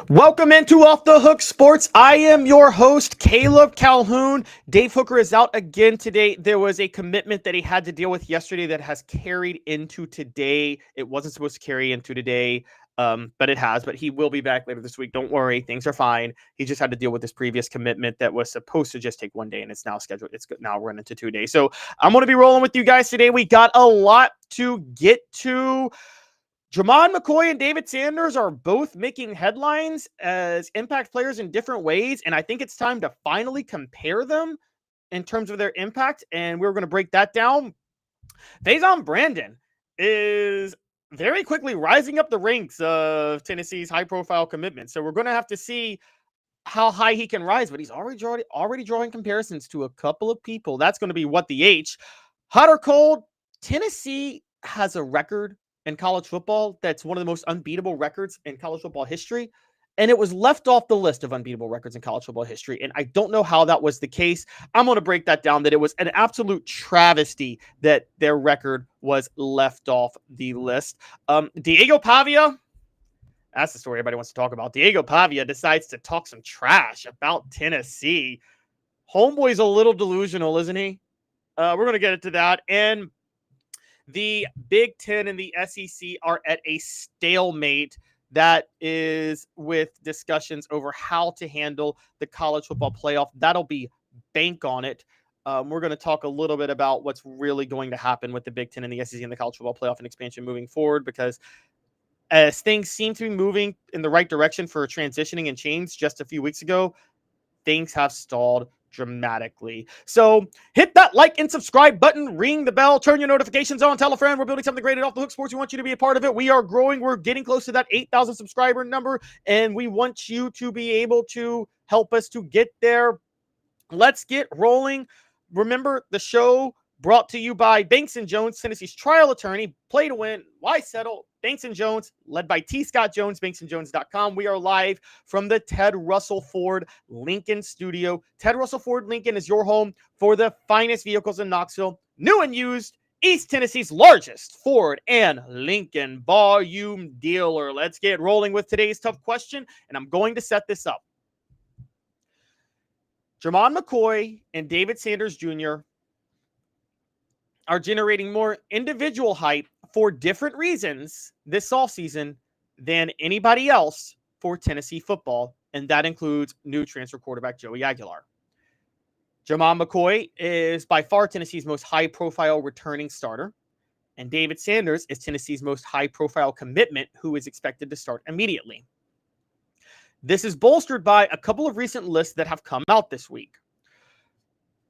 Welcome into Off the Hook Sports. I am your host, Caleb Calhoun. Dave Hooker is out again today. There was a commitment that he had to deal with yesterday that has carried into today. It wasn't supposed to carry into today, but it has. But he will be back later this week. Don't worry. Things are fine. He just had to deal with this previous commitment that was supposed to just take 1 day, and it's now scheduled. It's now run into 2 days. So I'm going to be rolling with you guys today. We got a lot to get to. Jermod McCoy and David Sanders are both making headlines as impact players in different ways, and I think it's time to finally compare them in terms of their impact, and we're going to break that down. Faizon Brandon is very quickly rising up the ranks of Tennessee's high-profile commitment, so we're going to have to see how high he can rise, but he's already drawing comparisons to a couple of people. That's going to be what the H. Hot or cold, Tennessee has a record in college football that's one of the most unbeatable records in college football history, and it was left off the list of unbeatable records in college football history, and I don't know how that was the case. I'm going to break that down, that it was an absolute travesty that their record was left off the list. Diego Pavia, that's the story everybody wants to talk about. Diego Pavia decides to talk some trash about Tennessee. Homeboy's a little delusional, isn't he? We're going to get into that, and the Big Ten and the SEC are at a stalemate. That is with discussions over how to handle the college football playoff. That'll be bank on it. We're going to talk a little bit about what's really going to happen with the Big Ten and the SEC and the college football playoff and expansion moving forward, because as things seem to be moving in the right direction for transitioning and change just a few weeks ago, things have stalled dramatically. So hit that like and subscribe button, ring the bell, turn your notifications on, tell a friend. We're building something great at Off the Hook Sports. We want you to be a part of it. We are growing. We're getting close to that 8,000 subscriber number, and we want you to be able to help us to get there. Let's get rolling. Remember, the show brought to you by Banks & Jones, Tennessee's trial attorney. Play to win. Why settle? Banks & Jones, led by T. Scott Jones, banksandjones.com. We are live from the Ted Russell Ford Lincoln studio. Ted Russell Ford Lincoln is your home for the finest vehicles in Knoxville, new and used, East Tennessee's largest Ford and Lincoln volume dealer. Let's get rolling with today's tough question, and I'm going to set this up. Jermod McCoy and David Sanders Jr. are generating more individual hype for different reasons this offseason than anybody else for Tennessee football, and that includes new transfer quarterback Joey Aguilar. Jermod McCoy is by far Tennessee's most high-profile returning starter, and David Sanders is Tennessee's most high-profile commitment, who is expected to start immediately. This is bolstered by a couple of recent lists that have come out this week.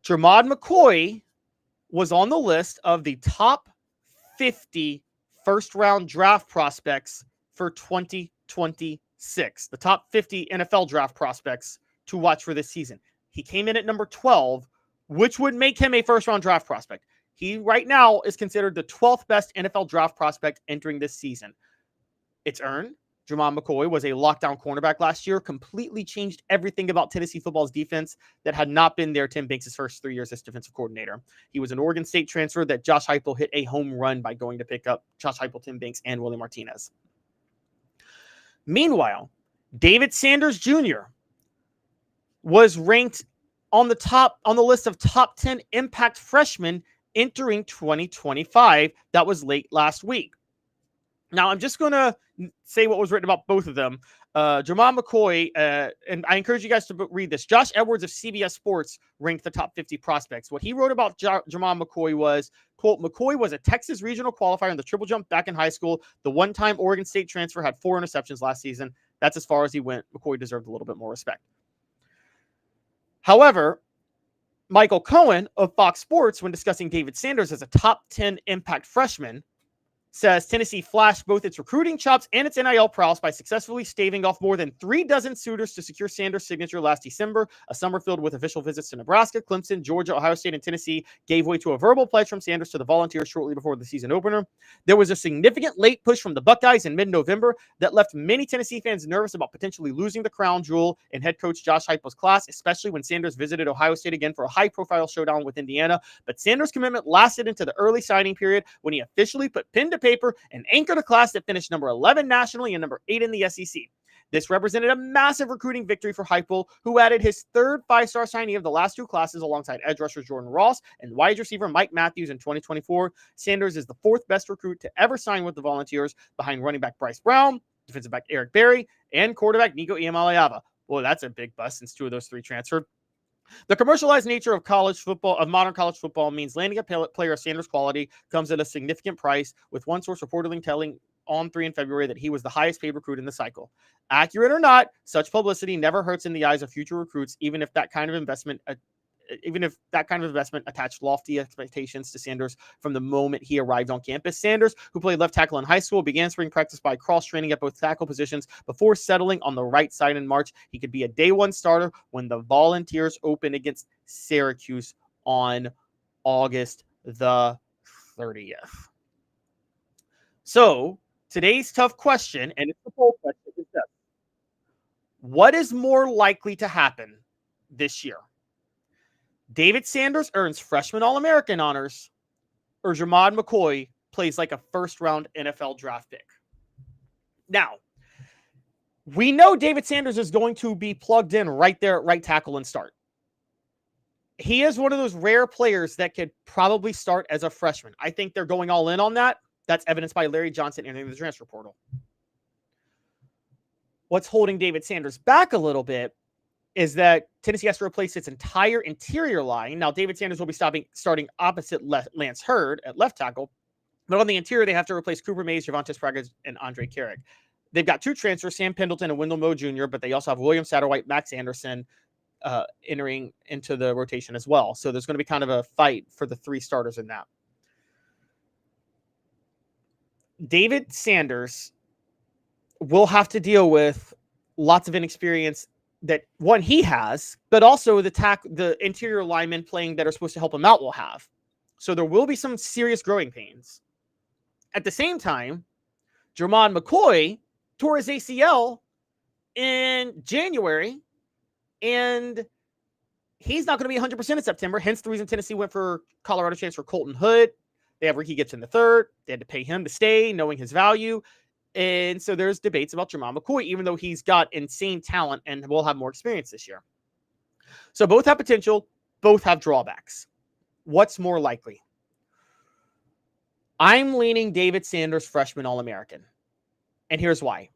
Jermod McCoy was on the list of the top 50 first-round draft prospects for 2026. The top 50 NFL draft prospects to watch for this season. He came in at number 12, which would make him a first-round draft prospect. He right now is considered the 12th best NFL draft prospect entering this season. It's earned. Jermod McCoy was a lockdown cornerback last year, completely changed everything about Tennessee football's defense that had not been there Tim Banks' first 3 years as defensive coordinator. He was an Oregon State transfer that Josh Heupel hit a home run by going to pick up Josh Heupel, Tim Banks, and Willie Martinez. Meanwhile, David Sanders Jr. was ranked on the list of top 10 impact freshmen entering 2025. That was late last week. Now, I'm just going to say what was written about both of them. Jermod McCoy, and I encourage you guys to read this. Josh Edwards of CBS Sports ranked the top 50 prospects. What he wrote about Jermod McCoy was, quote, McCoy was a Texas regional qualifier in the triple jump back in high school. The one-time Oregon State transfer had 4 interceptions last season. That's as far as he went. McCoy deserved a little bit more respect. However, Michael Cohen of Fox Sports, when discussing David Sanders as a top 10 impact freshman, says Tennessee flashed both its recruiting chops and its NIL prowess by successfully staving off more than 3 dozen suitors to secure Sanders' signature last December. A summer filled with official visits to Nebraska, Clemson, Georgia, Ohio State, and Tennessee gave way to a verbal pledge from Sanders to the Volunteers shortly before the season opener. There was a significant late push from the Buckeyes in mid-November that left many Tennessee fans nervous about potentially losing the crown jewel in head coach Josh Heupel's class, especially when Sanders visited Ohio State again for a high-profile showdown with Indiana. But Sanders' commitment lasted into the early signing period when he officially put pen to paper and anchored a class that finished number 11 nationally and number 8 in the SEC. This represented a massive recruiting victory for Heupel, who added his third five-star signee of the last two classes alongside edge rusher Jordan Ross and wide receiver Mike Matthews in 2024. Sanders is the fourth best recruit to ever sign with the Volunteers, behind running back Bryce Brown, defensive back Eric Berry, and quarterback Nico Iamaleava. Well, that's a big bust since two of those three transferred. The commercialized nature of modern college football means landing a player of Sanders' quality comes at a significant price, with one source reportedly telling On 3 in February that he was the highest paid recruit in the cycle. Accurate or not, such publicity never hurts in the eyes of future recruits, even if that kind of investment attached lofty expectations to Sanders from the moment he arrived on campus. Sanders, who played left tackle in high school, began spring practice by cross-training at both tackle positions before settling on the right side in March. He could be a day one starter when the Volunteers open against Syracuse on August the 30th. So today's tough question, and it's the poll question, is this: what is more likely to happen this year? David Sanders earns freshman All-American honors, or Jermod McCoy plays like a first-round NFL draft pick. Now, we know David Sanders is going to be plugged in right there at right tackle and start. He is one of those rare players that could probably start as a freshman. I think they're going all in on that. That's evidenced by Larry Johnson entering the transfer portal. What's holding David Sanders back a little bit is that Tennessee has to replace its entire interior line. Now, David Sanders will be starting opposite Lance Hurd at left tackle, but on the interior, they have to replace Cooper Mays, Javontes Praga, and Andre Carrick. They've got two transfers, Sam Pendleton and Wendell Moe Jr., but they also have William Satterwhite, Max Anderson entering into the rotation as well. So there's going to be kind of a fight for the three starters in that. David Sanders will have to deal with lots of inexperience that one he has, but also the interior linemen playing that are supposed to help him out will have. So there will be some serious growing pains. At the same time, Jermod McCoy tore his ACL in January, and he's not going to be 100% in September. Hence the reason Tennessee went for Colorado transfer Colton Hood. They have Ricky Gibson III. They had to pay him to stay, knowing his value. And so there's debates about Jermod McCoy, even though he's got insane talent and will have more experience this year. So both have potential, both have drawbacks. What's more likely? I'm leaning David Sanders, freshman All-American. And here's why.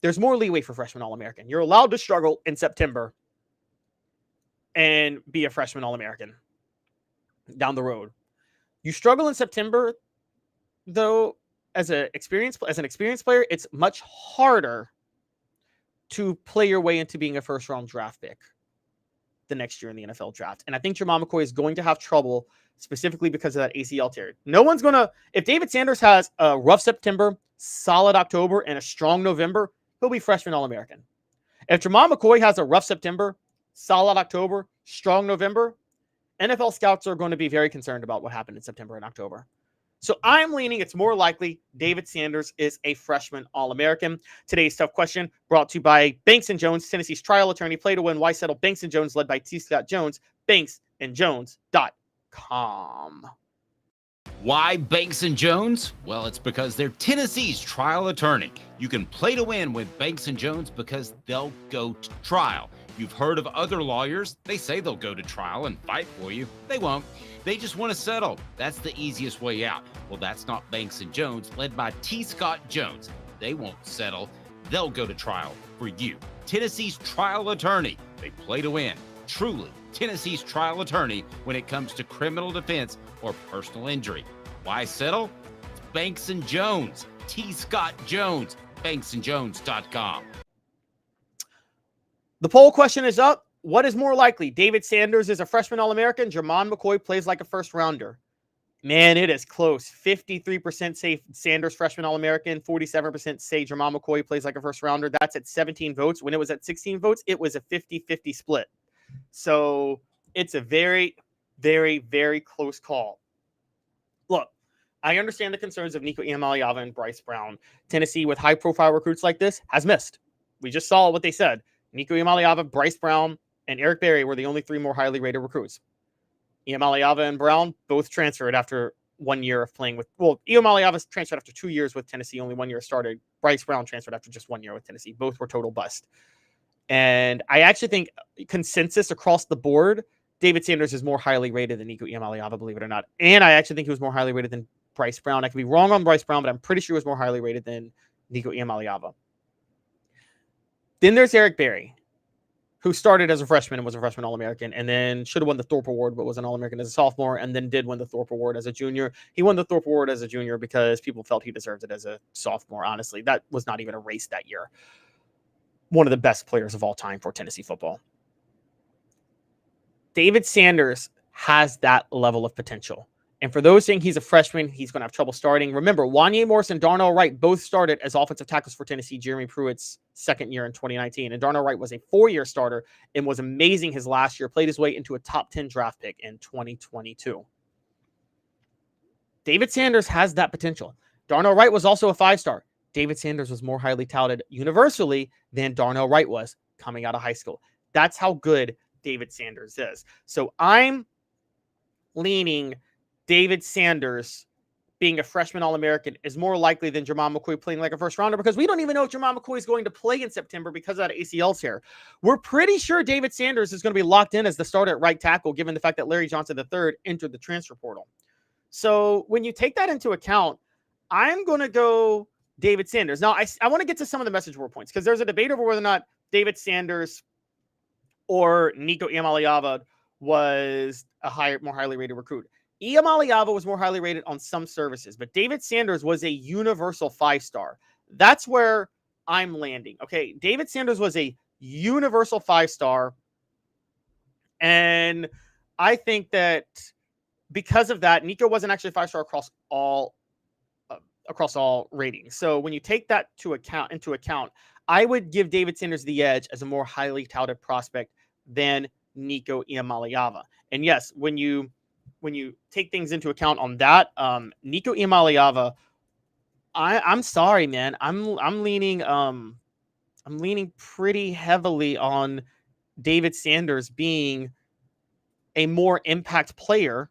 There's more leeway for freshman All-American. You're allowed to struggle in September and be a freshman All-American down the road. You struggle in September, though, as an experienced player, it's much harder to play your way into being a first-round draft pick the next year in the NFL draft. And I think Jermod McCoy is going to have trouble specifically because of that ACL tear. No one's going to... If David Sanders has a rough September, solid October, and a strong November, he'll be freshman All-American. If Jermod McCoy has a rough September, solid October, strong November, NFL scouts are going to be very concerned about what happened in September and October. So I'm leaning it's more likely David Sanders is a freshman All-American. Today's tough question brought to you by Banks & Jones, Tennessee's trial attorney. Play to win. Why settle? Banks & Jones, led by T. Scott Jones. BanksandJones.com. Why Banks & Jones? Well, it's because they're Tennessee's trial attorney. You can play to win with Banks & Jones because they'll go to trial. You've heard of other lawyers. They say they'll go to trial and fight for you. They won't. They just want to settle. That's the easiest way out. Well, that's not Banks & Jones, led by T. Scott Jones. They won't settle. They'll go to trial for you. Tennessee's trial attorney. They play to win. Truly, Tennessee's trial attorney when it comes to criminal defense or personal injury. Why settle? It's Banks & Jones. T. Scott Jones. BanksandJones.com. The poll question is up. What is more likely? David Sanders is a freshman All-American. Jermod McCoy plays like a first-rounder. Man, it is close. 53% say Sanders, freshman All-American. 47% say Jermod McCoy plays like a first-rounder. That's at 17 votes. When it was at 16 votes, it was a 50-50 split. So it's a very, very, very close call. Look, I understand the concerns of Nico Iamaleava and Bryce Brown. Tennessee, with high-profile recruits like this, has missed. We just saw what they said. Nico Iamaleava, Bryce Brown, and Eric Berry were the only three more highly rated recruits. Iamaleava and Brown both transferred after 1 year of playing with... Well, Iamaleava transferred after 2 years with Tennessee, only 1 year started. Bryce Brown transferred after just 1 year with Tennessee. Both were total bust. And I actually think consensus across the board, David Sanders is more highly rated than Nico Iamaleava, believe it or not. And I actually think he was more highly rated than Bryce Brown. I could be wrong on Bryce Brown, but I'm pretty sure he was more highly rated than Nico Iamaleava. Then there's Eric Berry, who started as a freshman and was a freshman All-American, and then should have won the Thorpe Award, but was an All-American as a sophomore, and then did win the Thorpe Award as a junior. He won the Thorpe Award as a junior because people felt he deserved it as a sophomore, honestly. That was not even a race that year. One of the best players of all time for Tennessee football. David Sanders has that level of potential. And for those saying he's a freshman, he's going to have trouble starting. Remember, Wanye Morris and Darnell Wright both started as offensive tackles for Tennessee, Jeremy Pruitt's second year in 2019. And Darnell Wright was a 4-year starter and was amazing his last year, played his way into a top 10 draft pick in 2022. David Sanders has that potential. Darnell Wright was also a 5-star. David Sanders was more highly touted universally than Darnell Wright was coming out of high school. That's how good David Sanders is. So I'm leaning David Sanders being a freshman All-American is more likely than Jermod McCoy playing like a first rounder, because we don't even know if Jermod McCoy is going to play in September because of that ACL tear. We're pretty sure David Sanders is going to be locked in as the starter at right tackle, given the fact that Larry Johnson III entered the transfer portal. So when you take that into account, I'm going to go David Sanders. Now, I want to get to some of the message board points, because there's a debate over whether or not David Sanders or Nico Iamaleava was a more highly rated recruit. Iamaleava was more highly rated on some services, but David Sanders was a universal 5-star. That's where I'm landing. Okay, David Sanders was a universal 5-star, and I think that because of that, Nico wasn't actually a 5-star across all ratings. So when you take that into account, I would give David Sanders the edge as a more highly touted prospect than Nico Iamaleava. And yes, when you take things into account on that, Nico Iamaleava, I'm sorry, man. I'm leaning pretty heavily on David Sanders being a more impact player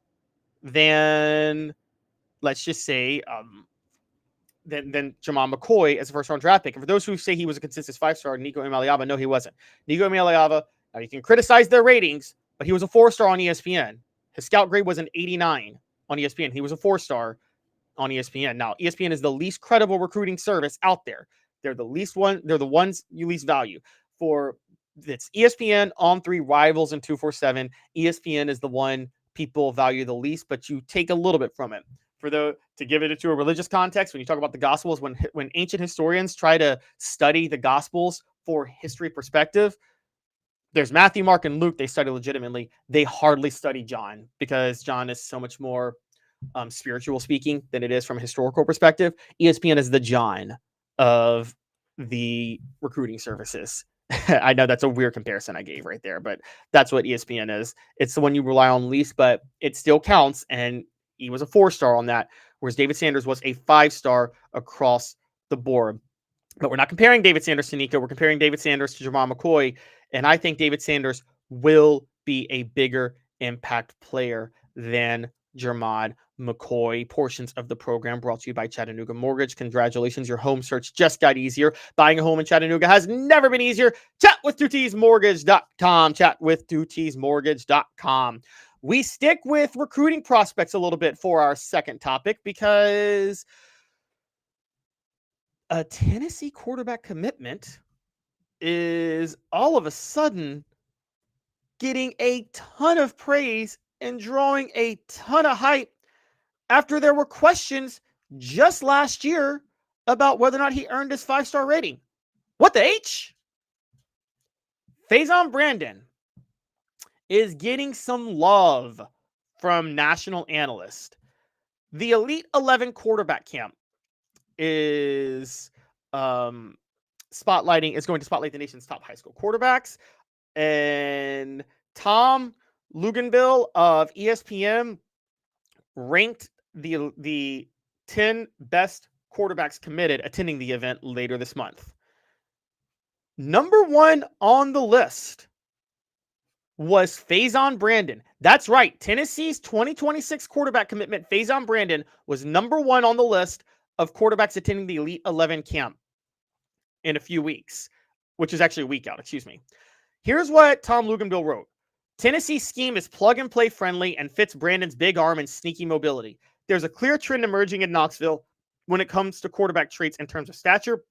than, let's just say, than Jermod McCoy as a first-round draft pick. And for those who say he was a consistent 5-star, Nico Iamaleava, no, he wasn't. Nico Iamaleava, now you can criticize their ratings, but he was a 4-star on ESPN. His scout grade was an 89 on ESPN. He was a 4-star on ESPN. Now, ESPN is the least credible recruiting service out there. They're the ones you least value. For it's ESPN, On3, Rivals, and 247. ESPN is the one people value the least, but you take a little bit from it. To give it to a religious context, when you talk about the Gospels, when ancient historians try to study the Gospels for history perspective, there's Matthew, Mark, and Luke. They study legitimately. They hardly study John, because John is so much more spiritual speaking than it is from a historical perspective. ESPN is the John of the recruiting services. I know that's a weird comparison I gave right there, but that's what ESPN is. It's the one you rely on least, but it still counts. And he was a 4-star on that, whereas David Sanders was a 5-star across the board. But we're not comparing David Sanders to Nico. We're comparing David Sanders to Jermod McCoy. And I think David Sanders will be a bigger impact player than Jermod McCoy. Portions of the program brought to you by Chattanooga Mortgage. Congratulations, your home search just got easier. Buying a home in Chattanooga has never been easier. Chatwith2tsmortgage.com. Chatwith2tsmortgage.com. We stick with recruiting prospects a little bit for our second topic, because a Tennessee quarterback commitment is all of a sudden getting a ton of praise and drawing a ton of hype after there were questions just last year about whether or not he earned his 5-star rating. What the H? Faizon Brandon is getting some love from national analysts. The Elite 11 quarterback camp is going to spotlight the nation's top high school quarterbacks. And Tom Luganville of ESPN ranked the 10 best quarterbacks committed attending the event later this month. Number 1 on the list was Faizon Brandon. That's right. Tennessee's 2026 quarterback commitment, Faizon Brandon, was number 1 on the list of quarterbacks attending the Elite 11 camp. in a few weeks, which is actually a week out, excuse me. Here's what Tom Luganbill wrote. Tennessee's scheme is plug-and-play friendly and fits Brandon's big arm and sneaky mobility. There's a clear trend emerging in Knoxville when it comes to quarterback traits in terms of stature,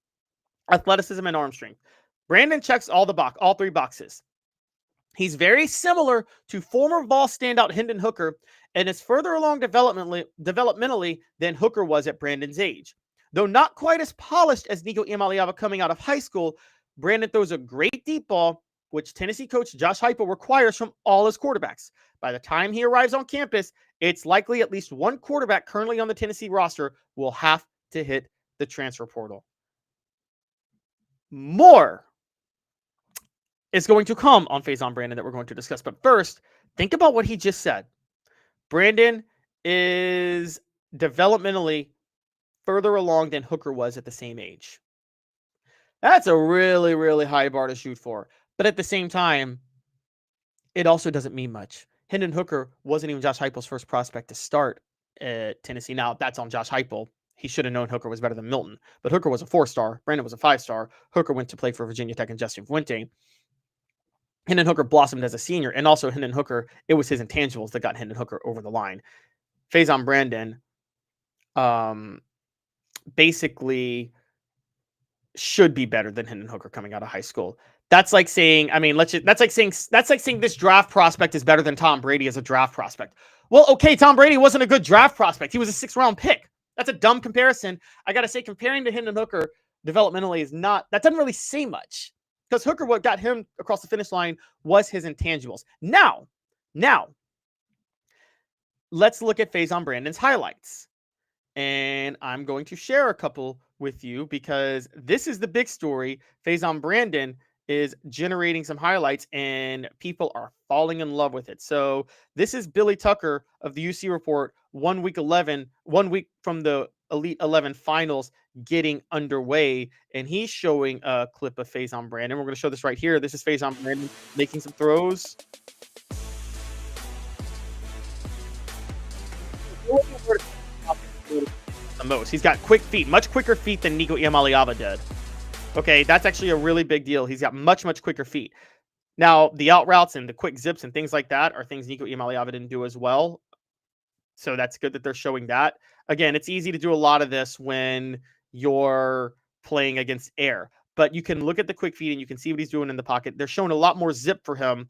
athleticism, and arm strength. Brandon checks all 3 boxes. He's very similar to former Vols standout Hendon Hooker and is further along developmentally than Hooker was at Brandon's age. Though not quite as polished as Nico Iamaleava coming out of high school, Brandon throws a great deep ball, which Tennessee coach Josh Heupel requires from all his quarterbacks. By the time he arrives on campus, it's likely at least one quarterback currently on the Tennessee roster will have to hit the transfer portal. More is going to come on Faizon Brandon that we're going to discuss. But first, think about what he just said. Brandon is developmentally further along than Hooker was at the same age. That's a really, really high bar to shoot for. But at the same time, it also doesn't mean much. Hendon Hooker wasn't even Josh Heupel's first prospect to start at Tennessee. Now, that's on Josh Heupel. He should have known Hooker was better than Milton. But Hooker was a 4-star. Brandon was a 5-star. Hooker went to play for Virginia Tech and Justin Fuente. Hendon Hooker blossomed as a senior. And also Hendon Hooker, it was his intangibles that got Hendon Hooker over the line. Faizon Brandon basically should be better than Hendon Hooker coming out of high school. That's like saying, that's like saying this draft prospect is better than Tom Brady as a draft prospect. Well, okay, Tom Brady wasn't a good draft prospect. He was a 6th-round pick. That's a dumb comparison. I got to say, comparing to Hendon Hooker developmentally that doesn't really say much. Because Hooker, what got him across the finish line was his intangibles. Now, let's look at Faizon Brandon's highlights. And I'm going to share a couple with you because this is the big story. Faizon Brandon is generating some highlights and people are falling in love with it. So this is Billy Tucker of the UC Report, 1 week from the Elite 11 finals getting underway. And he's showing a clip of Faizon Brandon. We're going to show this right here. This is Faizon Brandon making some throws. The most. He's got quick feet, much quicker feet than Nico Iamaleava did. Okay, that's actually a really big deal. He's got much quicker feet. Now, the out routes and the quick zips and things like that are things Nico Iamaleava didn't do as well. So that's good that they're showing that. Again, it's easy to do a lot of this when you're playing against air. But you can look at the quick feet and you can see what he's doing in the pocket. They're showing a lot more zip for him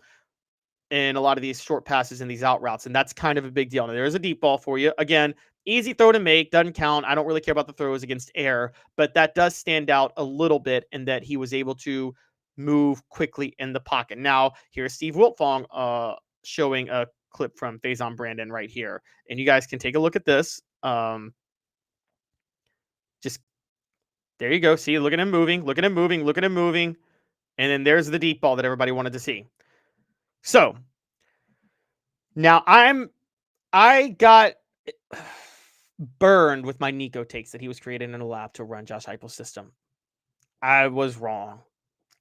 in a lot of these short passes and these out routes. And that's kind of a big deal. Now, there's a deep ball for you. Again, easy throw to make, doesn't count. I don't really care about the throws against air, but that does stand out a little bit in that he was able to move quickly in the pocket. Now, here's Steve Wiltfong showing a clip from Faizon Brandon right here. And you guys can take a look at this. Just there you go. See, look at him moving, look at him moving, look at him moving. And then there's the deep ball that everybody wanted to see. So now I got burned with my Nico takes that he was created in a lab to run Josh Heupel's system. I was wrong.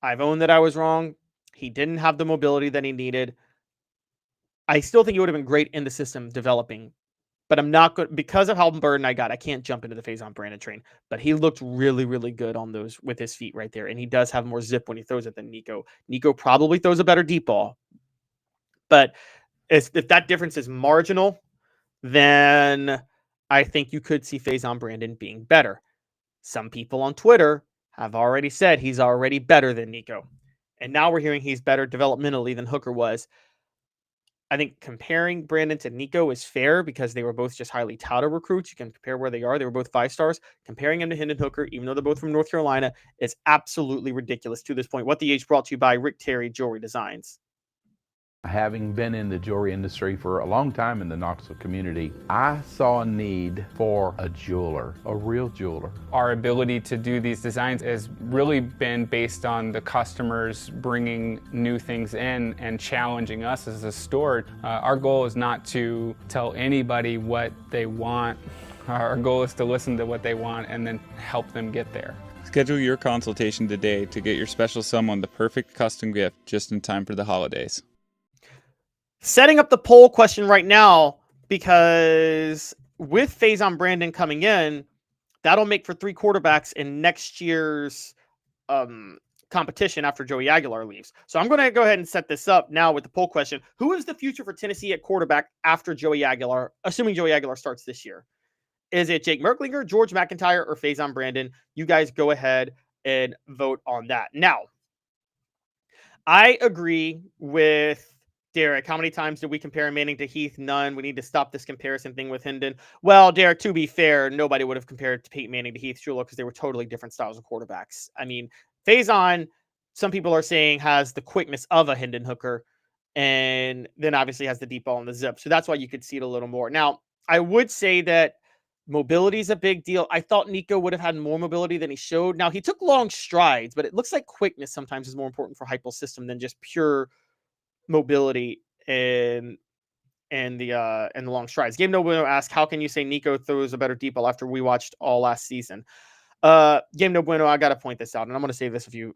I've owned that I was wrong. He didn't have the mobility that he needed. I still think he would have been great in the system developing, but I'm not good because of how burdened I got. I can't jump into the Faizon Brandon train, but he looked really, really good on those with his feet right there. And he does have more zip when he throws it than Nico. Nico probably throws a better deep ball, but if that difference is marginal, then I think you could see Faizon Brandon being better. Some people on Twitter have already said he's already better than Nico. And now we're hearing he's better developmentally than Hooker was. I think comparing Brandon to Nico is fair because they were both just highly touted recruits. You can compare where they are. They were both 5 stars. Comparing him to Hendon Hooker, even though they're both from North Carolina, is absolutely ridiculous to this point. What the Age brought to you by Rick Terry Jewelry Designs. Having been in the jewelry industry for a long time in the Knoxville community, I saw a need for a jeweler, a real jeweler. Our ability to do these designs has really been based on the customers bringing new things in and challenging us as a store. Our goal is not to tell anybody what they want. Our goal is to listen to what they want and then help them get there. Schedule your consultation today to get your special someone the perfect custom gift just in time for the holidays. Setting up the poll question right now, because with Faizon Brandon coming in, that'll make for 3 quarterbacks in next year's competition after Joey Aguilar leaves. So I'm going to go ahead and set this up now with the poll question. Who is the future for Tennessee at quarterback after Joey Aguilar, assuming Joey Aguilar starts this year? Is it Jake Merklinger, George McIntyre, or Faizon Brandon? You guys go ahead and vote on that. Now, I agree with Derek. How many times did we compare Manning to Heath? None. We need to stop this comparison thing with Hendon. Well, Derek, to be fair, nobody would have compared to Peyton Manning to Heath Schuler because they were totally different styles of quarterbacks. I mean, Faizon, some people are saying, has the quickness of a Hendon Hooker, and then obviously has the deep ball and the zip. So that's why you could see it a little more. Now, I would say that mobility is a big deal. I thought Nico would have had more mobility than he showed. Now, he took long strides, but it looks like quickness sometimes is more important for Heupel's system than just pure mobility and the long strides. Game No Bueno asked, how can you say Nico throws a better deep ball after we watched all last season? Game No Bueno, I got to point this out, and I'm going to save this with you.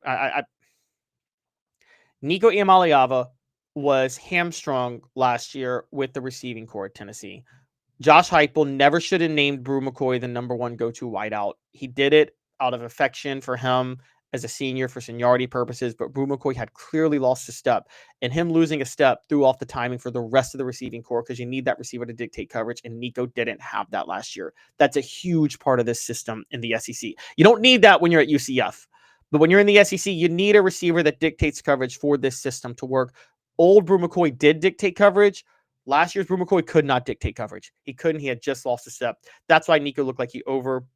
Nico Iamaleava was hamstrung last year with the receiving core at Tennessee. Josh Heupel never should have named Brew McCoy the number one go-to wideout. He did it out of affection for him as a senior for seniority purposes, but Brew McCoy had clearly lost a step, and him losing a step threw off the timing for the rest of the receiving core because you need that receiver to dictate coverage, and Nico didn't have that last year. That's a huge part of this system in the SEC. You don't need that when you're at UCF, but when you're in the SEC, you need a receiver that dictates coverage for this system to work. Old Brew McCoy did dictate coverage. Last year's Brew McCoy could not dictate coverage. He couldn't. He had just lost a step. That's why Nico looked like he overthrew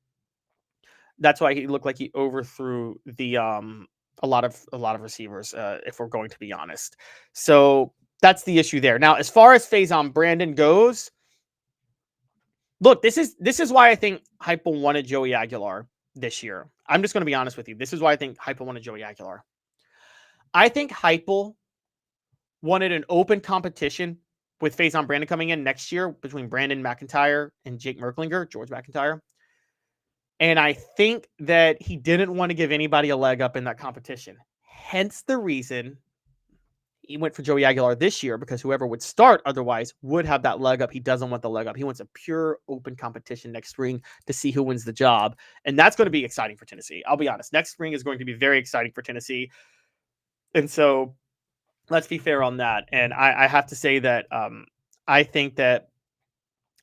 the a lot of receivers, if we're going to be honest. So that's the issue there. Now, as far as Faizon Brandon goes, look, this is why I think Heupel wanted Joey Aguilar this year. I'm just going to be honest with you. This is why I think Heupel wanted Joey Aguilar. I think Heupel wanted an open competition with Faizon Brandon coming in next year between Brandon McIntyre and Jake Merklinger, George McIntyre. And I think that he didn't want to give anybody a leg up in that competition. Hence the reason he went for Joey Aguilar this year, because whoever would start otherwise would have that leg up. He doesn't want the leg up. He wants a pure open competition next spring to see who wins the job. And that's going to be exciting for Tennessee. I'll be honest. Next spring is going to be very exciting for Tennessee. And so let's be fair on that. And I have to say that I think that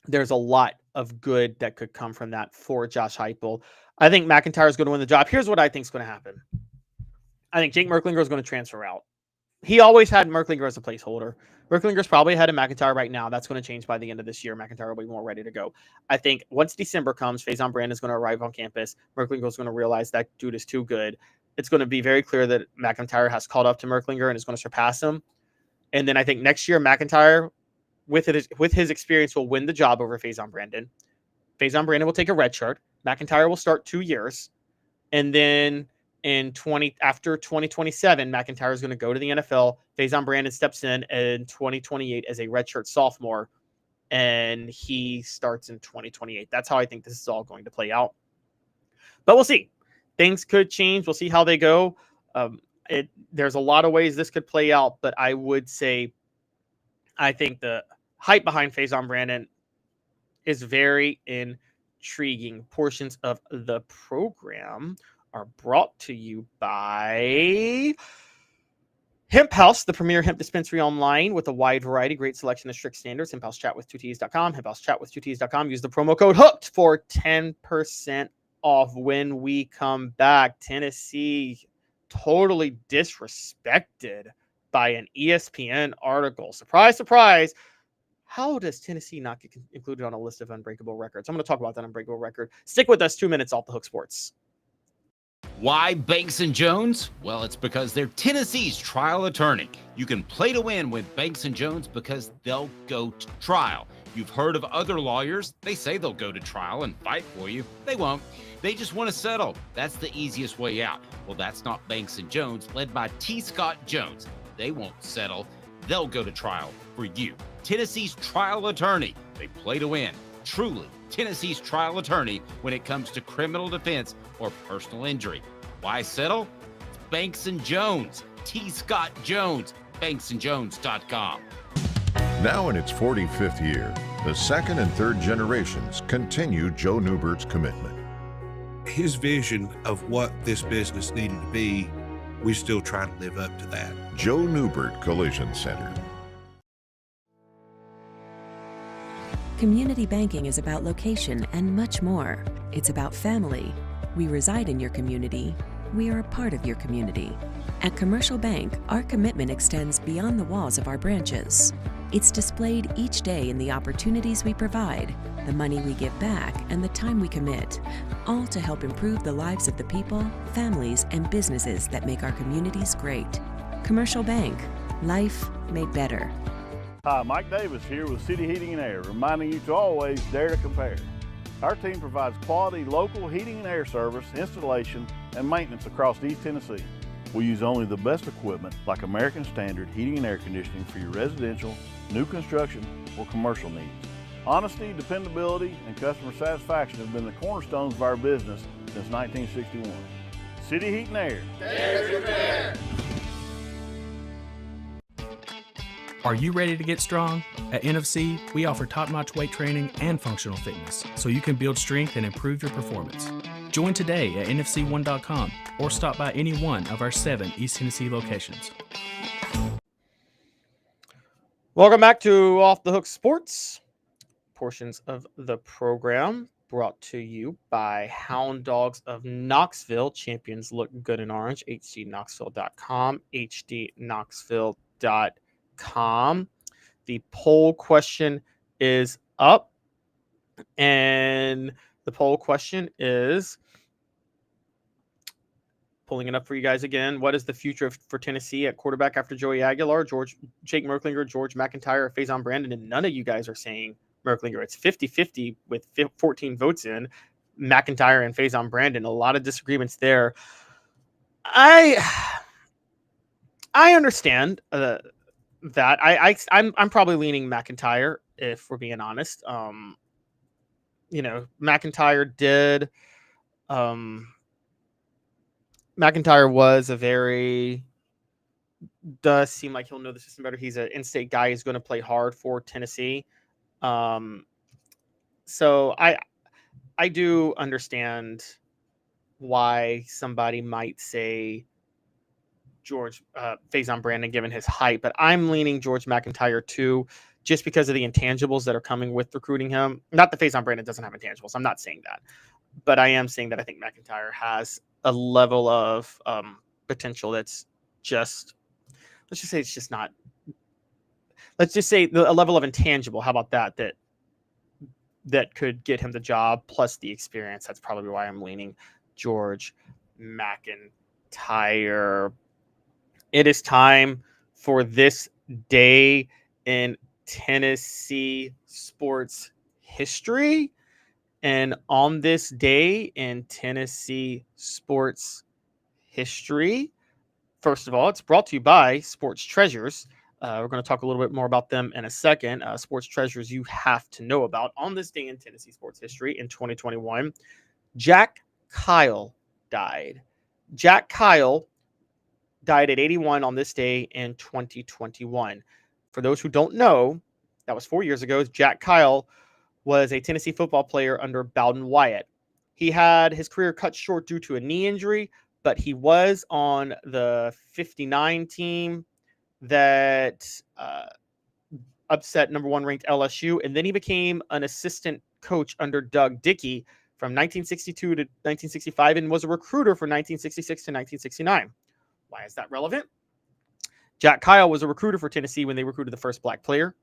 there's a lot of good that could come from that for Josh Heupel. I think McIntyre is going to win the job. Here's what I think is going to happen. I think Jake Merklinger is going to transfer out. He always had Merklinger as a placeholder. Merklinger's probably ahead of McIntyre right now. That's going to change by the end of this year. McIntyre will be more ready to go. I think once December comes, Faizon Brandon is going to arrive on campus. Merklinger is going to realize that dude is too good. It's going to be very clear that McIntyre has caught up to Merklinger and is going to surpass him. And then I think next year, McIntyre, with his experience, will win the job over Faizon Brandon. Faizon Brandon will take a red shirt. McIntyre will start 2 years. And then after 2027, McIntyre is going to go to the NFL. Faizon Brandon steps in 2028 as a redshirt sophomore, and he starts in 2028. That's how I think this is all going to play out. But we'll see. Things could change. We'll see how they go. There's a lot of ways this could play out, but I would say I think the hype behind Faizon Brandon is very intriguing. Portions of the program are brought to you by Hemp House, the premier hemp dispensary online with a wide variety, great selection of strict standards. HempHouseChatWith2Ts.com, HempHouseChatWith2Ts.com. Use the promo code HOOKED for 10% off when we come back. Tennessee totally disrespected by an ESPN article. Surprise, surprise. How does Tennessee not get included on a list of unbreakable records? I'm going to talk about that unbreakable record. Stick with us. 2 minutes off the Hook Sports. Why Banks & Jones? Well, it's because they're Tennessee's trial attorney. You can play to win with Banks & Jones because they'll go to trial. You've heard of other lawyers. They say they'll go to trial and fight for you. They won't. They just want to settle. That's the easiest way out. Well, that's not Banks & Jones, led by T. Scott Jones. They won't settle. They'll go to trial for you. Tennessee's trial attorney. They play to win. Truly, Tennessee's trial attorney when it comes to criminal defense or personal injury. Why settle? It's Banks & Jones. T. Scott Jones. BanksandJones.com. Now in its 45th year, the second and third generations continue Joe Newbert's commitment. his vision of what this business needed to be, we still try to live up to that. Joe Newbert Collision Center. Community banking is about location and much more. It's about family. We reside in your community. We are a part of your community. At Commercial Bank, our commitment extends beyond the walls of our branches. It's displayed each day in the opportunities we provide, the money we give back, and the time we commit, all to help improve the lives of the people, families, and businesses that make our communities great. Commercial Bank, life made better. Hi, Mike Davis here with City Heating and Air, reminding you to always dare to compare. Our team provides quality local heating and air service, installation, and maintenance across East Tennessee. We use only the best equipment like American Standard heating and air conditioning for your residential, new construction, or commercial needs. Honesty, dependability, and customer satisfaction have been the cornerstones of our business since 1961. City Heat and Air. Dare to compare. Are you ready to get strong? At NFC, we offer top-notch weight training and functional fitness, so you can build strength and improve your performance. Join today at nfc1.com or stop by any one of our 7 East Tennessee locations. Welcome back to Off the Hook Sports. Portions of the program brought to you by Hound Dogs of Knoxville. Champions look good in orange. hdknoxville.com. hdknoxville.com. The poll question is up, and the poll question is, pulling it up for you guys again, what is the future for Tennessee at quarterback after Joey Aguilar, Jake Merklinger, George McIntyre, or Faizon Brandon? And none of you guys are saying Merklinger. It's 50-50 with 14 votes in McIntyre and Faizon Brandon. A lot of disagreements there. I understand that I'm probably leaning McIntyre, if we're being honest. McIntyre does seem like he'll know the system better. He's an in-state guy. He's going to play hard for Tennessee. So I do understand why somebody might say Faizon Brandon, given his height, but I'm leaning George McIntyre too, just because of the intangibles that are coming with recruiting him. Not that Faizon Brandon doesn't have intangibles. I'm not saying that, but I am saying that I think McIntyre has a level of potential that's just, let's just say a level of intangible. How about that could get him the job plus the experience. That's probably why I'm leaning George McIntyre. It is time for this day in Tennessee sports history. And on this day in Tennessee sports history, first of all, it's brought to you by Sports Treasures. We're going to talk a little bit more about them in a second. Sports Treasures you have to know about. On this day in Tennessee sports history in 2021, Jack Kyle died. Jack Kyle died at 81 on this day in 2021. For those who don't know, that was 4 years ago. Jack Kyle was a Tennessee football player under Bowden Wyatt. He had his career cut short due to a knee injury, but he was on the 59 team that upset number 1 ranked LSU, and then he became an assistant coach under Doug Dickey from 1962 to 1965 and was a recruiter from 1966 to 1969. Why is that relevant? Jack Kyle was a recruiter for Tennessee when they recruited the first black player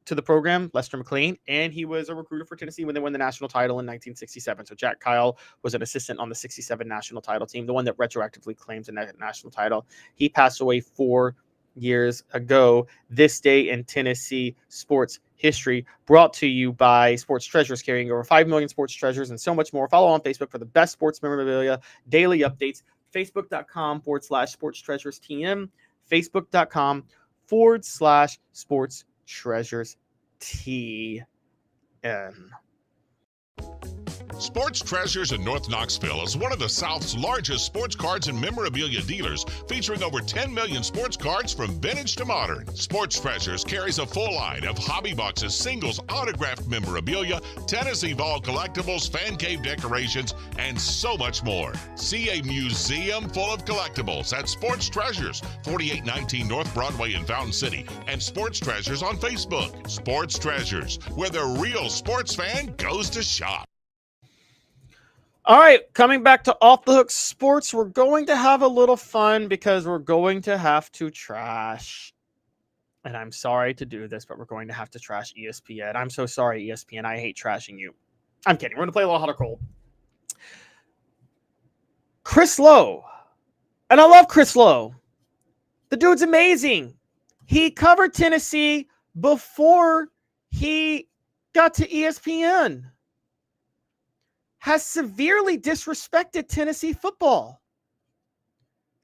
to the program, Lester McLean, and he was a recruiter for Tennessee when they won the national title in 1967. So Jack Kyle was an assistant on the 67 national title team, the one that retroactively claims a national title. He passed away 4 years ago. This day in Tennessee sports history, brought to you by Sports Treasures, carrying over 5 million sports treasures and so much more. Follow on Facebook for the best sports memorabilia, daily updates, facebook.com/sports treasures TM, facebook.com/sports treasures TN. Sports Treasures in North Knoxville is one of the South's largest sports cards and memorabilia dealers, featuring over 10 million sports cards from vintage to modern. Sports Treasures carries a full line of hobby boxes, singles, autographed memorabilia, Tennessee Vol collectibles, fan cave decorations, and so much more. See a museum full of collectibles at Sports Treasures, 4819 North Broadway in Fountain City, and Sports Treasures on Facebook. Sports Treasures, where the real sports fan goes to shop. All right, coming back to Off the Hook Sports, we're going to have a little fun because we're going to have to trash. And I'm sorry to do this, but we're going to have to trash ESPN. I'm so sorry, ESPN. I hate trashing you. I'm kidding. We're going to play a little hot or cold. Chris Lowe. And I love Chris Lowe. The dude's amazing. He covered Tennessee before he got to ESPN. Has severely disrespected Tennessee football.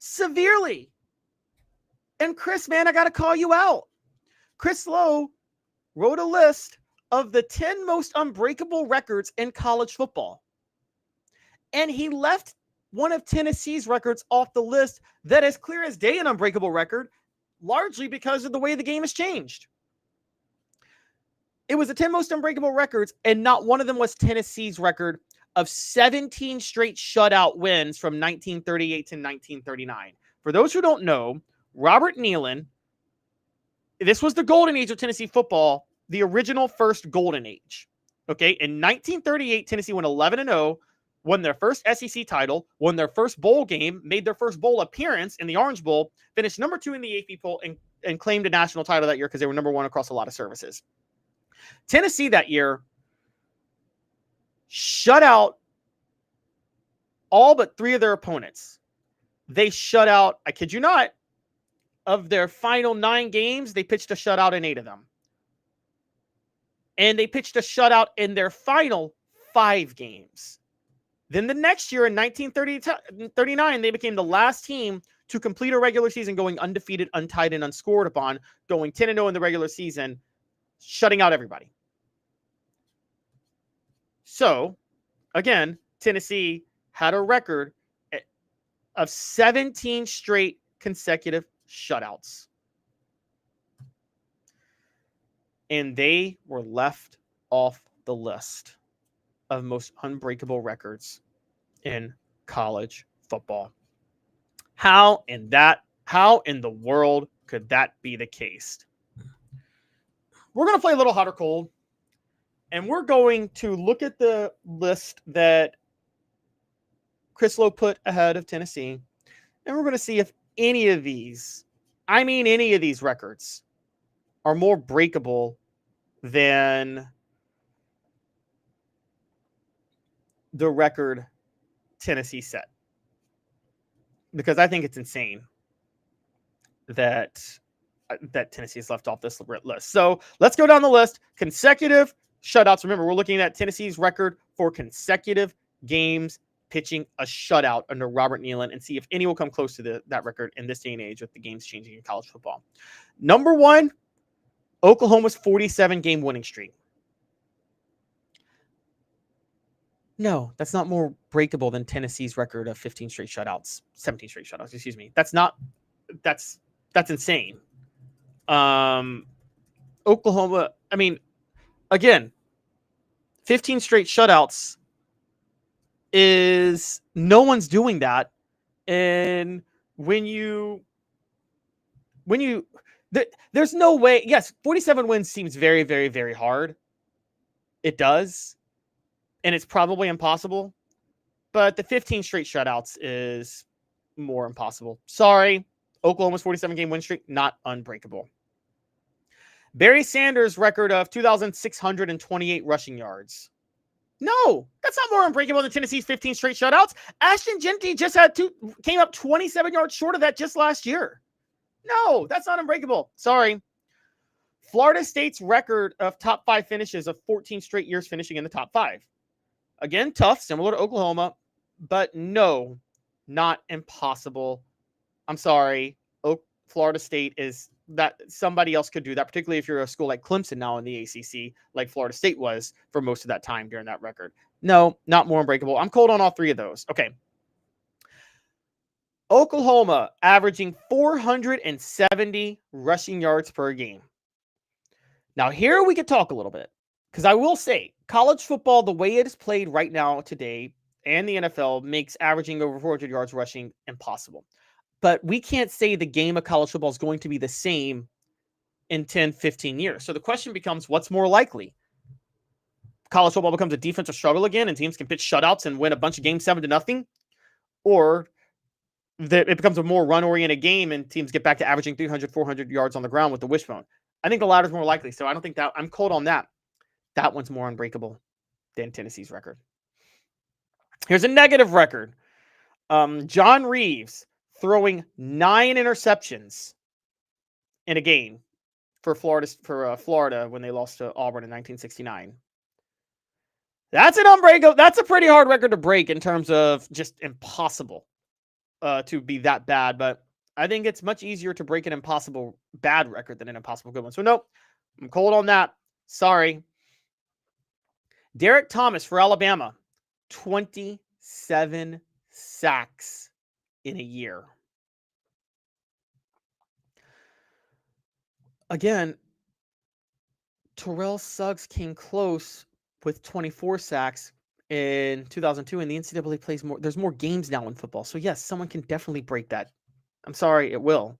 Severely. And Chris, man, I got to call you out. Chris Lowe wrote a list of the 10 most unbreakable records in college football. And he left one of Tennessee's records off the list that is clear as day an unbreakable record, largely because of the way the game has changed. It was the 10 most unbreakable records, and not one of them was Tennessee's record of 17 straight shutout wins from 1938 to 1939. For those who don't know, Robert Nealon, this was the golden age of Tennessee football, the original first golden age. Okay, in 1938, Tennessee went 11-0, won their first SEC title, won their first bowl game, made their first bowl appearance in the Orange Bowl, finished number 2 in the AP poll, and claimed a national title that year because they were number 1 across a lot of services. Tennessee that year shut out all but 3 of their opponents. They shut out, I kid you not, of their final 9 games, they pitched a shutout in 8 of them. And they pitched a shutout in their final 5 games. Then the next year in 1939, they became the last team to complete a regular season going undefeated, untied, and unscored upon, going 10-0 in the regular season, shutting out everybody. So, again, Tennessee had a record of 17 straight consecutive shutouts. And they were left off the list of most unbreakable records in college football. How in the world could that be the case? We're going to play a little hot or cold. And we're going to look at the list that Chris Lowe put ahead of Tennessee. And we're going to see if any of these records are more breakable than the record Tennessee set. Because I think it's insane that Tennessee's left off this list. So let's go down the list. Consecutive shutouts. Remember, we're looking at Tennessee's record for consecutive games pitching a shutout under Robert Nealon and see if any will come close to that record in this day and age with the games changing in college football. Number 1, Oklahoma's 47-game winning streak. No, that's not more breakable than Tennessee's record of 17 straight shutouts, excuse me. That's insane. Oklahoma, I mean, again, 15 straight shutouts is no one's doing that. And there's no way. Yes, 47 wins seems very, very, very hard. It does. And it's probably impossible. But the 15 straight shutouts is more impossible. Sorry. Oklahoma's 47-game win streak, not unbreakable. Barry Sanders' record of 2,628 rushing yards. No, that's not more unbreakable than Tennessee's 15 straight shutouts. Ashton Jeanty just came up 27 yards short of that just last year. No, that's not unbreakable. Sorry. Florida State's record of top 5 finishes of 14 straight years finishing in the top 5. Again, tough, similar to Oklahoma, but no, not impossible. I'm sorry. Florida State is that somebody else could do that, particularly if you're a school like Clemson now in the ACC, like Florida State was for most of that time during that record. No, not more unbreakable. I'm cold on all three of those. Okay. Oklahoma averaging 470 rushing yards per game. Now, here we could talk a little bit, because I will say college football, the way it is played right now today, and the NFL makes averaging over 400 yards rushing impossible. But we can't say the game of college football is going to be the same in 10, 15 years. So the question becomes, what's more likely? College football becomes a defensive struggle again, and teams can pitch shutouts and win a bunch of games 7-0, or that it becomes a more run-oriented game and teams get back to averaging 300, 400 yards on the ground with the wishbone. I think the latter is more likely, so I don't think that I'm cold on that. That one's more unbreakable than Tennessee's record. Here's a negative record. John Reeves throwing 9 interceptions in a game for Florida when they lost to Auburn in 1969. That's an unbreakable. That's a pretty hard record to break in terms of just impossible to be that bad. But I think it's much easier to break an impossible bad record than an impossible good one. So nope, I'm cold on that. Sorry. Derek Thomas for Alabama, 27 sacks in a year. Again, Terrell Suggs came close with 24 sacks in 2002, and the NCAA plays more. There's more games now in football. So yes, someone can definitely break that. I'm sorry, it will.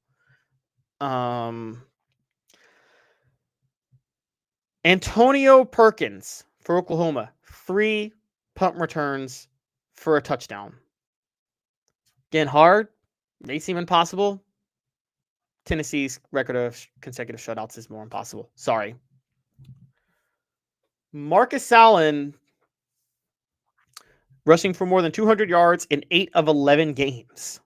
Antonio Perkins for Oklahoma, 3 punt returns for a touchdown. Again, hard. May seem impossible. Tennessee's record of consecutive shutouts is more impossible. Sorry. Marcus Allen rushing for more than 200 yards in 8 of 11 games.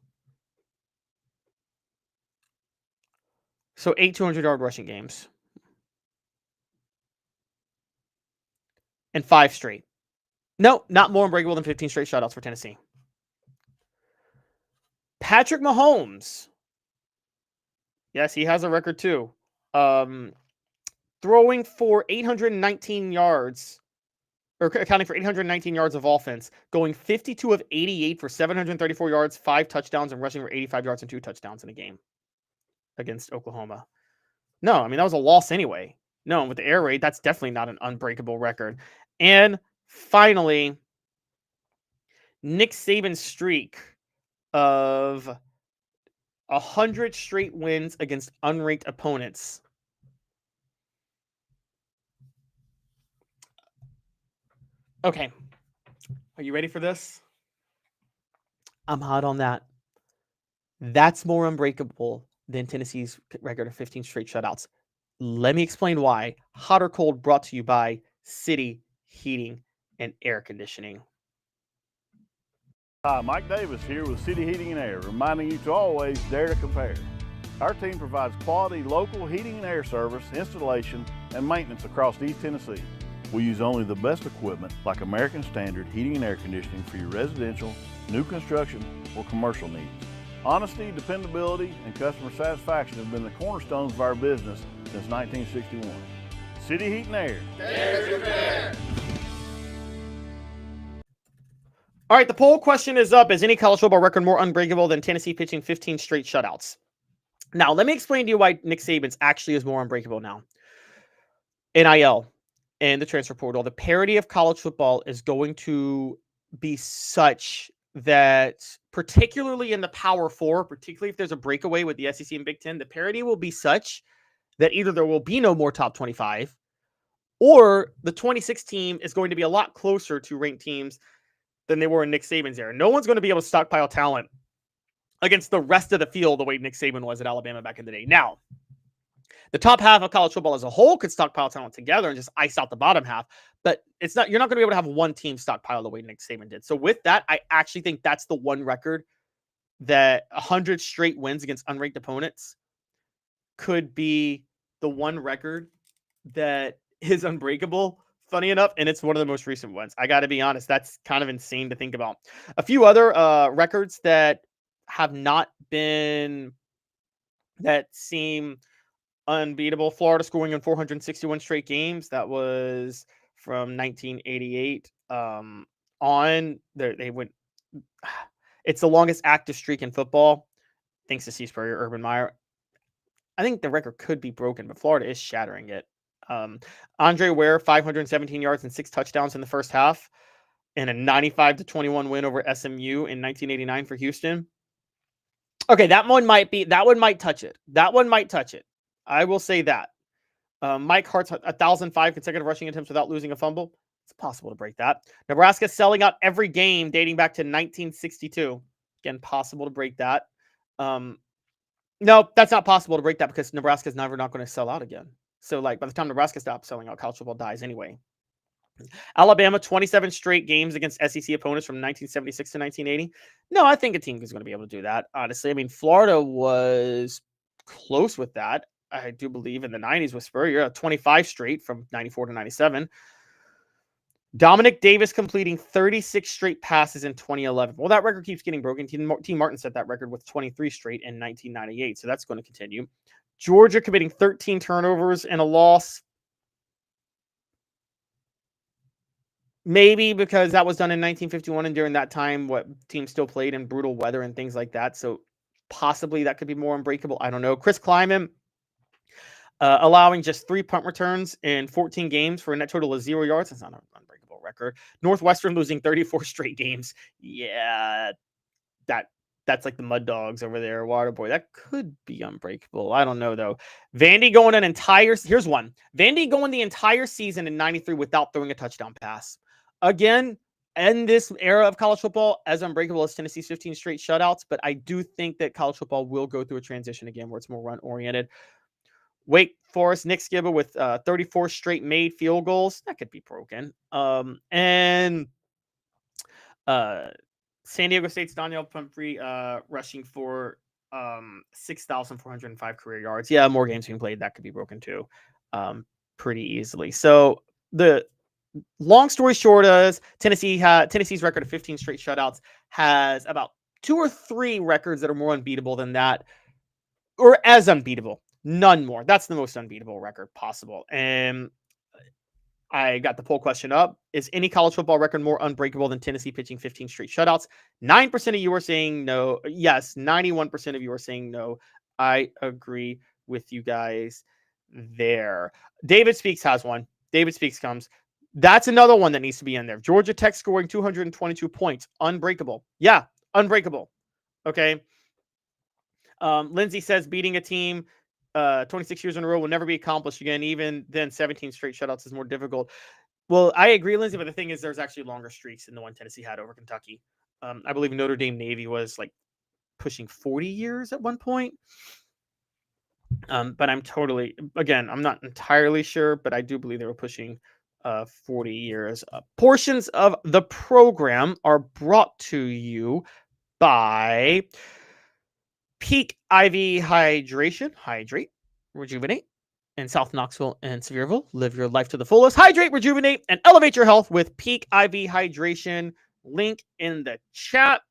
So 8 200-yard rushing games. And 5 straight. No, not more unbreakable than 15 straight shutouts for Tennessee. Patrick Mahomes. Yes, he has a record too. Throwing for 819 yards, or accounting for 819 yards of offense, going 52 of 88 for 734 yards, 5 touchdowns, and rushing for 85 yards and 2 touchdowns in a game against Oklahoma. No, I mean, that was a loss anyway. No, with the air raid, that's definitely not an unbreakable record. And finally, Nick Saban's streak of 100 straight wins against unranked opponents. Okay. Are you ready for this? I'm hot on that. That's more unbreakable than Tennessee's record of 15 straight shutouts. Let me explain why. Hot or cold, brought to you by City Heating and Air Conditioning. Hi, Mike Davis here with City Heating and Air, reminding you to always dare to compare. Our team provides quality local heating and air service, installation, and maintenance across East Tennessee. We use only the best equipment like American Standard Heating and Air Conditioning for your residential, new construction, or commercial needs. Honesty, dependability, and customer satisfaction have been the cornerstones of our business since 1961. City Heat and Air. Dare to compare. All right, the poll question is up. Is any college football record more unbreakable than Tennessee pitching 15 straight shutouts? Now, let me explain to you why Nick Saban's actually is more unbreakable now. NIL and the transfer portal, the parity of college football is going to be such that, particularly in the Power Four, particularly if there's a breakaway with the SEC and Big Ten, the parity will be such that either there will be no more top 25, or the 26 team is going to be a lot closer to ranked teams than they were in Nick Saban's era. No one's going to be able to stockpile talent against the rest of the field the way Nick Saban was at Alabama back in the day. Now, the top half of college football as a whole could stockpile talent together and just ice out the bottom half, but you're not going to be able to have one team stockpile the way Nick Saban did. So with that, I actually think that's the one record that 100 straight wins against unranked opponents could be the one record that is unbreakable, funny enough, and it's one of the most recent ones. I got to be honest, that's kind of insane to think about. A few other records that have not been, that seem unbeatable. Florida scoring in 461 straight games. That was from 1988 on. They went. It's the longest active streak in football, thanks to Steve Spurrier, Urban Meyer. I think the record could be broken, but Florida is shattering it. Andre Ware, 517 yards and 6 touchdowns in the first half, and a 95-21 win over SMU in 1989 for Houston. Okay, that one might touch it. That one might touch it. I will say that. Mike Hart's 1,005 consecutive rushing attempts without losing a fumble. It's possible to break that. Nebraska selling out every game dating back to 1962. Again, possible to break that. No, that's not possible to break that because Nebraska's never not going to sell out again. So, like, by the time Nebraska stops selling out, college football dies anyway. Alabama, 27 straight games against SEC opponents from 1976 to 1980. No, I think a team is going to be able to do that, honestly. I mean, Florida was close with that. I do believe in the 90s with Spurrier, 25 straight from 94 to 97. Dominic Davis completing 36 straight passes in 2011. Well, that record keeps getting broken. T. Martin set that record with 23 straight in 1998, so that's going to continue. Georgia committing 13 turnovers and a loss. Maybe because that was done in 1951, and during that time, what teams still played in brutal weather and things like that. So possibly that could be more unbreakable. I don't know. Chris Kleiman allowing just 3 punt returns in 14 games for a net total of 0 yards. That's not an unbreakable record. Northwestern losing 34 straight games. Yeah, that's like the Mud Dogs over there. Waterboy. That could be unbreakable. I don't know, though. Vandy going here's one. Vandy going the entire season in 93 without throwing a touchdown pass. Again, in this era of college football, as unbreakable as Tennessee's 15 straight shutouts, but I do think that college football will go through a transition again where it's more run-oriented. Wake Forest, Nick Skiba with 34 straight made field goals. That could be broken. And San Diego State's Daniel Pumphrey rushing for 6,405 career yards. Yeah, more games being played. That could be broken too pretty easily. So the long story short is Tennessee's record of 15 straight shutouts has about 2 or 3 records that are more unbeatable than that, or as unbeatable. None more. That's the most unbeatable record possible. And I got the poll question up. Is any college football record more unbreakable than Tennessee pitching 15 straight shutouts? 9% of you are saying no. Yes, 91% of you are saying no. I agree with you guys there. David Speaks has one. David Speaks comes. That's another one that needs to be in there. Georgia Tech scoring 222 points. Unbreakable. Yeah, unbreakable. Okay. Lindsay says beating a team 26 years in a row will never be accomplished again. Even then, 17 straight shutouts is more difficult. Well, I agree, Lindsay, but the thing is there's actually longer streaks than the one Tennessee had over Kentucky. I believe Notre Dame Navy was like pushing 40 years at one point. But I'm not entirely sure, but I do believe they were pushing 40 years. Portions of the program are brought to you by Peak IV Hydration. Hydrate, rejuvenate. In South Knoxville and Sevierville, live your life to the fullest. Hydrate, rejuvenate, and elevate your health with Peak IV Hydration. Link in the chat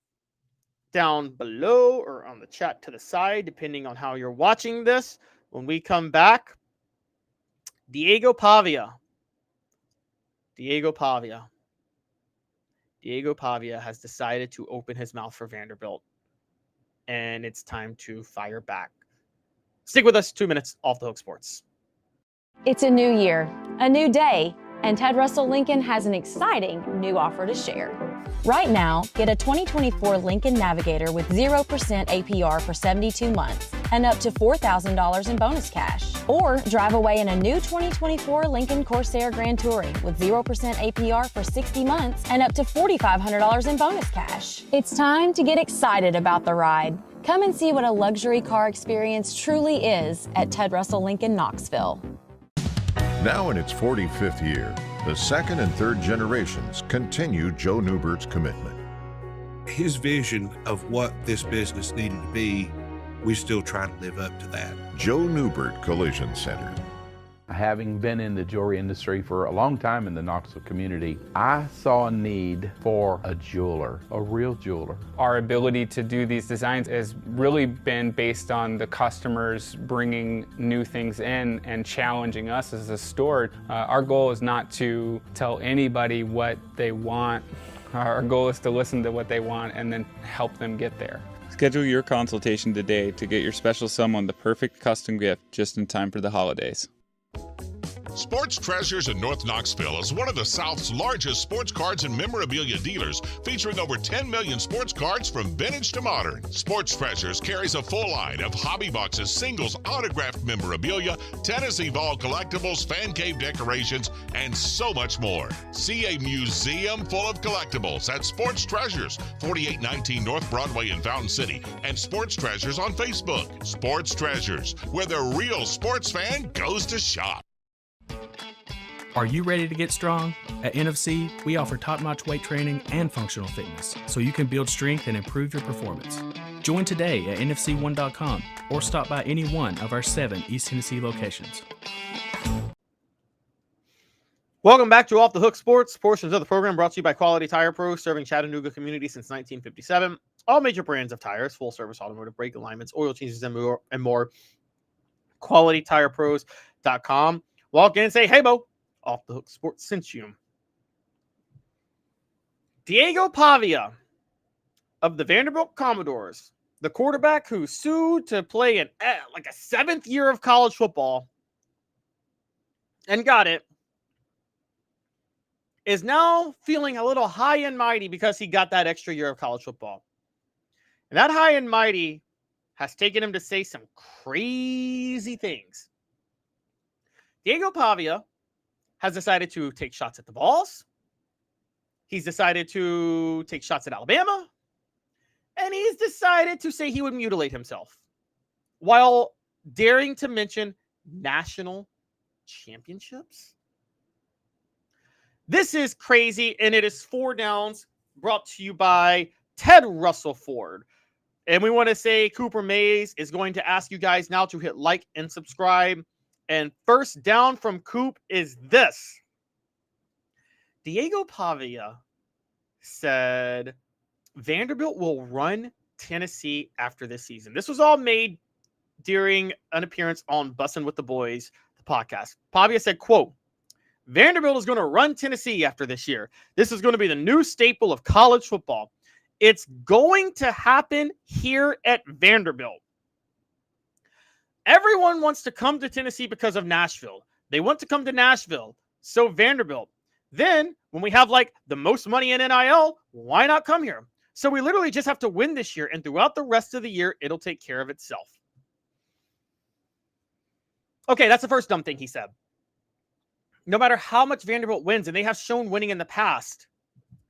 down below or on the chat to the side, depending on how you're watching this. When we come back, Diego Pavia has decided to open his mouth for Vanderbilt, and it's time to fire back. Stick with us. 2 minutes off the hook sports. It's a new year, a new day, and Ted Russell Lincoln has an exciting new offer to share. Right now, get a 2024 Lincoln Navigator with 0% APR for 72 months and up to $4,000 in bonus cash. Or drive away in a new 2024 Lincoln Corsair Grand Touring with 0% APR for 60 months and up to $4,500 in bonus cash. It's time to get excited about the ride. Come and see what a luxury car experience truly is at Ted Russell Lincoln Knoxville. Now in its 45th year, the second and third generations continue Joe Newbert's commitment. His vision of what this business needed to be, we still try to live up to that. Joe Newbert Collision Center. Having been in the jewelry industry for a long time in the Knoxville community, I saw a need for a jeweler, a real jeweler. Our ability to do these designs has really been based on the customers bringing new things in and challenging us as a store. Our goal is not to tell anybody what they want. Our goal is to listen to what they want and then help them get there. Schedule your consultation today to get your special someone the perfect custom gift just in time for the holidays. Sports Treasures in North Knoxville is one of the South's largest sports cards and memorabilia dealers, featuring over 10 million sports cards from vintage to modern. Sports Treasures carries a full line of hobby boxes, singles, autographed memorabilia, Tennessee Vol collectibles, fan cave decorations, and so much more. See a museum full of collectibles at Sports Treasures, 4819 North Broadway in Fountain City, and Sports Treasures on Facebook. Sports Treasures, where the real sports fan goes to shop. Are you ready to get strong? At NFC, we offer top-notch weight training and functional fitness, so you can build strength and improve your performance. Join today at NFC1.com or stop by any one of our 7 East Tennessee locations. Welcome back to Off the Hook Sports. Portions of the program brought to you by Quality Tire Pro, serving Chattanooga community since 1957. All major brands of tires, full-service automotive brake alignments, oil changes, and more. QualityTirePros.com. Walk in and say, hey, Bo. Off the Hook Sports sent you. Diego Pavia of the Vanderbilt Commodores, the quarterback who sued to play a 7th year of college football and got it, is now feeling a little high and mighty because he got that extra year of college football. And that high and mighty has taken him to say some crazy things. Diego Pavia has decided to take shots at the Vols. He's decided to take shots at Alabama. And he's decided to say he would mutilate himself while daring to mention national championships. This is crazy, and it is 4 Downs, brought to you by Ted Russell Ford. And we want to say Cooper Mays is going to ask you guys now to hit like and subscribe. And first down from Coop is this. Diego Pavia said Vanderbilt will run Tennessee after this season. This was all made during an appearance on Bussin' with the Boys, the podcast. Pavia said, quote, Vanderbilt is going to run Tennessee after this year. This is going to be the new staple of college football. It's going to happen here at Vanderbilt. Everyone wants to come to Tennessee because of Nashville. They want to come to Nashville. So Vanderbilt. Then when we have the most money in NIL, why not come here? So we literally just have to win this year. And throughout the rest of the year, it'll take care of itself. Okay, that's the first dumb thing he said. No matter how much Vanderbilt wins, and they have shown winning in the past,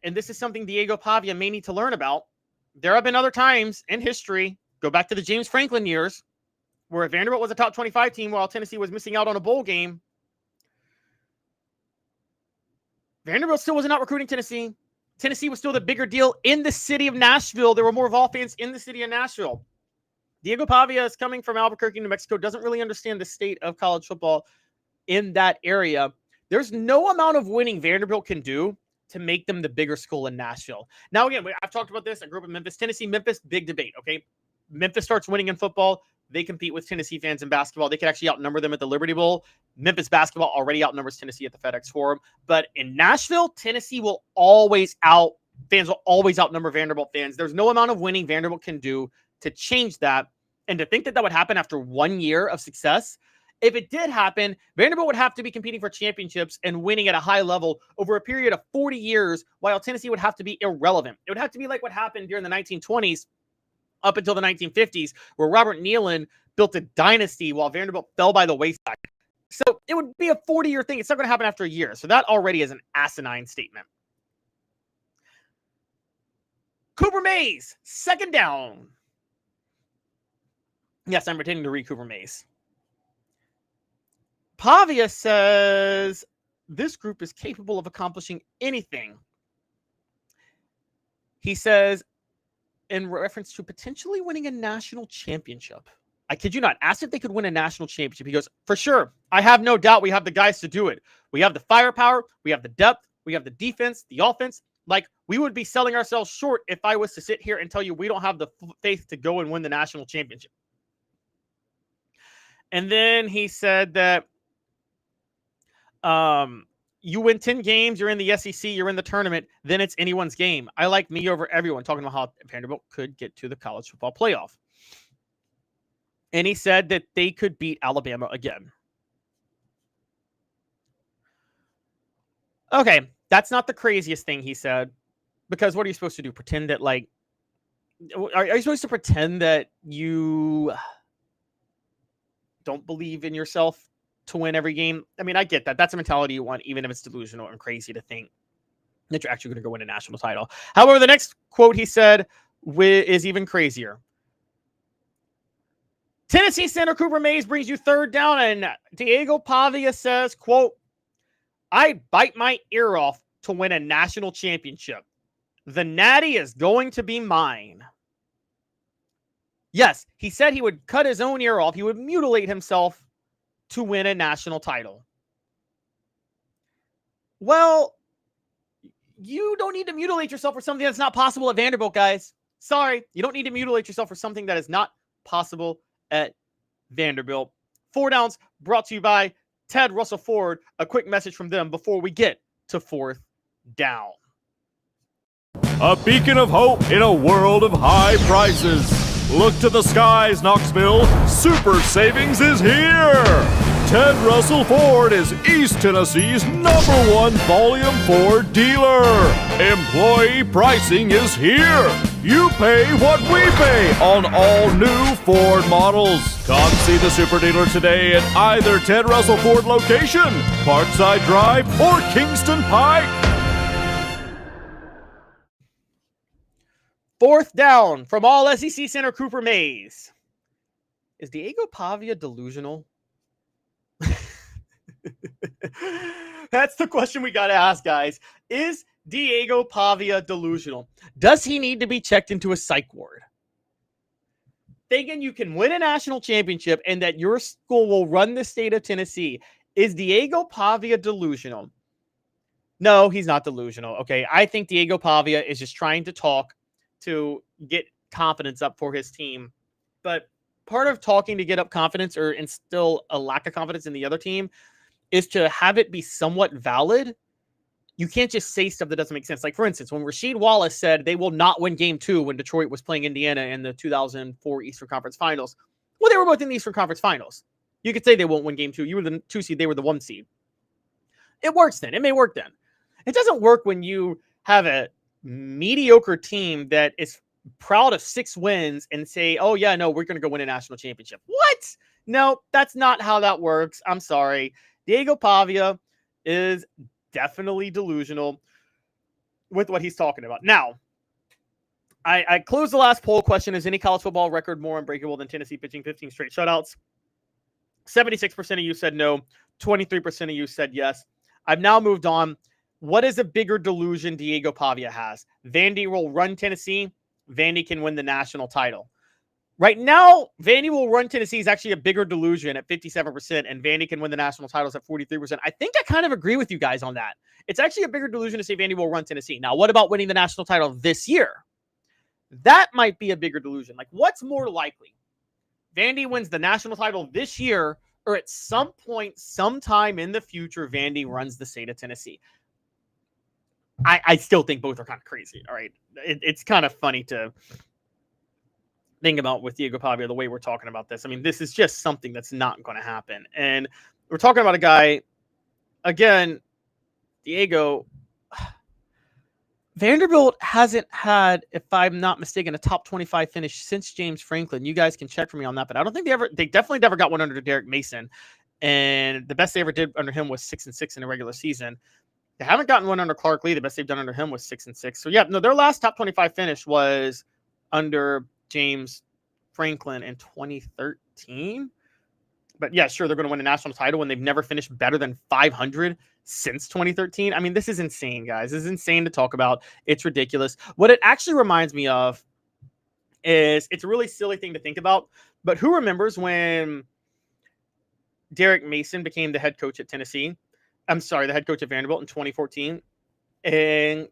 and this is something Diego Pavia may need to learn about, there have been other times in history, go back to the James Franklin years, where Vanderbilt was a top 25 team while Tennessee was missing out on a bowl game. Vanderbilt still wasn't out recruiting Tennessee. Tennessee was still the bigger deal in the city of Nashville. There were more Vol fans in the city of Nashville. Diego Pavia is coming from Albuquerque, New Mexico, doesn't really understand the state of college football in that area. There's no amount of winning Vanderbilt can do to make them the bigger school in Nashville. Now, again, I've talked about this. I grew up in Memphis, Tennessee. Memphis, big debate, okay? Memphis starts winning in football. They compete with Tennessee fans in basketball. They could actually outnumber them at the Liberty Bowl. Memphis basketball already outnumbers Tennessee at the FedEx Forum. But in Nashville, Tennessee fans will always outnumber Vanderbilt fans. There's no amount of winning Vanderbilt can do to change that. And to think that would happen after 1 year of success, if it did happen, Vanderbilt would have to be competing for championships and winning at a high level over a period of 40 years, while Tennessee would have to be irrelevant. It would have to be like what happened during the 1920s up until the 1950s, where Robert Nealon built a dynasty while Vanderbilt fell by the wayside. So it would be a 40-year thing. It's not going to happen after a year. So that already is an asinine statement. Cooper Mays, 2nd down. Yes, I'm pretending to read Cooper Mays. Pavia says this group is capable of accomplishing anything. He says, in reference to potentially winning a national championship. I kid you not, asked if they could win a national championship. He goes, for sure. I have no doubt we have the guys to do it. We have the firepower. We have the depth. We have the defense, the offense. Like, we would be selling ourselves short if I was to sit here and tell you we don't have the faith to go and win the national championship. And then he said that you win 10 games, you're in the SEC, you're in the tournament, then it's anyone's game. I like me over everyone, talking about how Vanderbilt could get to the college football playoff. And he said that they could beat Alabama again. Okay, that's not the craziest thing he said, because what are you supposed to do? Pretend that, like, are you supposed to pretend that you don't believe in yourself to win every game? I mean, I get that. That's a mentality you want, even if it's delusional and crazy to think that you're actually going to go win a national title. However, the next quote he said is even crazier. Tennessee center Cooper Mays brings you third down, and Diego Pavia says, quote, I bite my ear off to win a national championship. The natty is going to be mine. Yes, he said he would cut his own ear off. He would mutilate himself to win a national title. Well, you don't need to mutilate yourself for something that's not possible at Vanderbilt, guys. Sorry, you don't need to mutilate yourself for something that is not possible at Vanderbilt. 4 downs brought to you by Ted Russell Ford. A quick message from them before we get to 4th down. A beacon of hope in a world of high prices. Look to the skies, Knoxville. Super savings is here. Ted Russell Ford is East Tennessee's #1 volume Ford dealer. Employee pricing is here. You pay what we pay on all new Ford models. Come see the super dealer today at either Ted Russell Ford location, Parkside Drive, or Kingston Pike. 4th down from all SEC center Cooper Mays. Is Diego Pavia delusional? That's the question we got to ask, guys. Is Diego Pavia delusional? Does he need to be checked into a psych ward? Thinking you can win a national championship and that your school will run the state of Tennessee. Is Diego Pavia delusional? No, he's not delusional. Okay, I think Diego Pavia is just trying to talk to get confidence up for his team. But part of talking to get up confidence or instill a lack of confidence in the other team is to have it be somewhat valid. You can't just say stuff that doesn't make sense. Like, for instance, when Rasheed Wallace said they will not win game 2 when Detroit was playing Indiana in the 2004 Eastern Conference Finals. Well, they were both in the Eastern Conference Finals. You could say they won't win game 2. You were the 2 seed. They were the 1 seed. It works then. It may work then. It doesn't work when you have a mediocre team that is proud of 6 wins and say, oh yeah, no, we're going to go win a national championship. What? No, that's not how that works. I'm sorry. Diego Pavia is definitely delusional with what he's talking about. Now, I closed the last poll question. Is any college football record more unbreakable than Tennessee pitching 15 straight shutouts? 76% of you said no. 23% of you said yes. I've now moved on. What is a bigger delusion Diego Pavia has? Vandy will run Tennessee. Vandy can win the national title. Right now, Vandy will run Tennessee is actually a bigger delusion at 57%, and Vandy can win the national titles at 43%. I think I kind of agree with you guys on that. It's actually a bigger delusion to say Vandy will run Tennessee. Now, what about winning the national title this year? That might be a bigger delusion. Like, what's more likely? Vandy wins the national title this year, or at some point, sometime in the future, Vandy runs the state of Tennessee. I still think both are kind of crazy. All right. It's kind of funny to think about with Diego Pavia, the way we're talking about this. I mean, this is just something that's not going to happen. And we're talking about a guy, again, Diego. Vanderbilt hasn't had, if I'm not mistaken, a top 25 finish since James Franklin. You guys can check for me on that, but I don't think they definitely never got one under Derek Mason. And the best they ever did under him was 6-6 in a regular season. They haven't gotten one under Clark Lee. The best they've done under him was 6-6. So, yeah, no, their last top 25 finish was under James Franklin in 2013. But, yeah, sure, they're going to win a national title when they've never finished better than 500 since 2013. I mean, this is insane, guys. This is insane to talk about. It's ridiculous. What it actually reminds me of it's a really silly thing to think about. But who remembers when Derek Mason became the head coach at Tennessee? I'm sorry, the head coach at Vanderbilt in 2014. And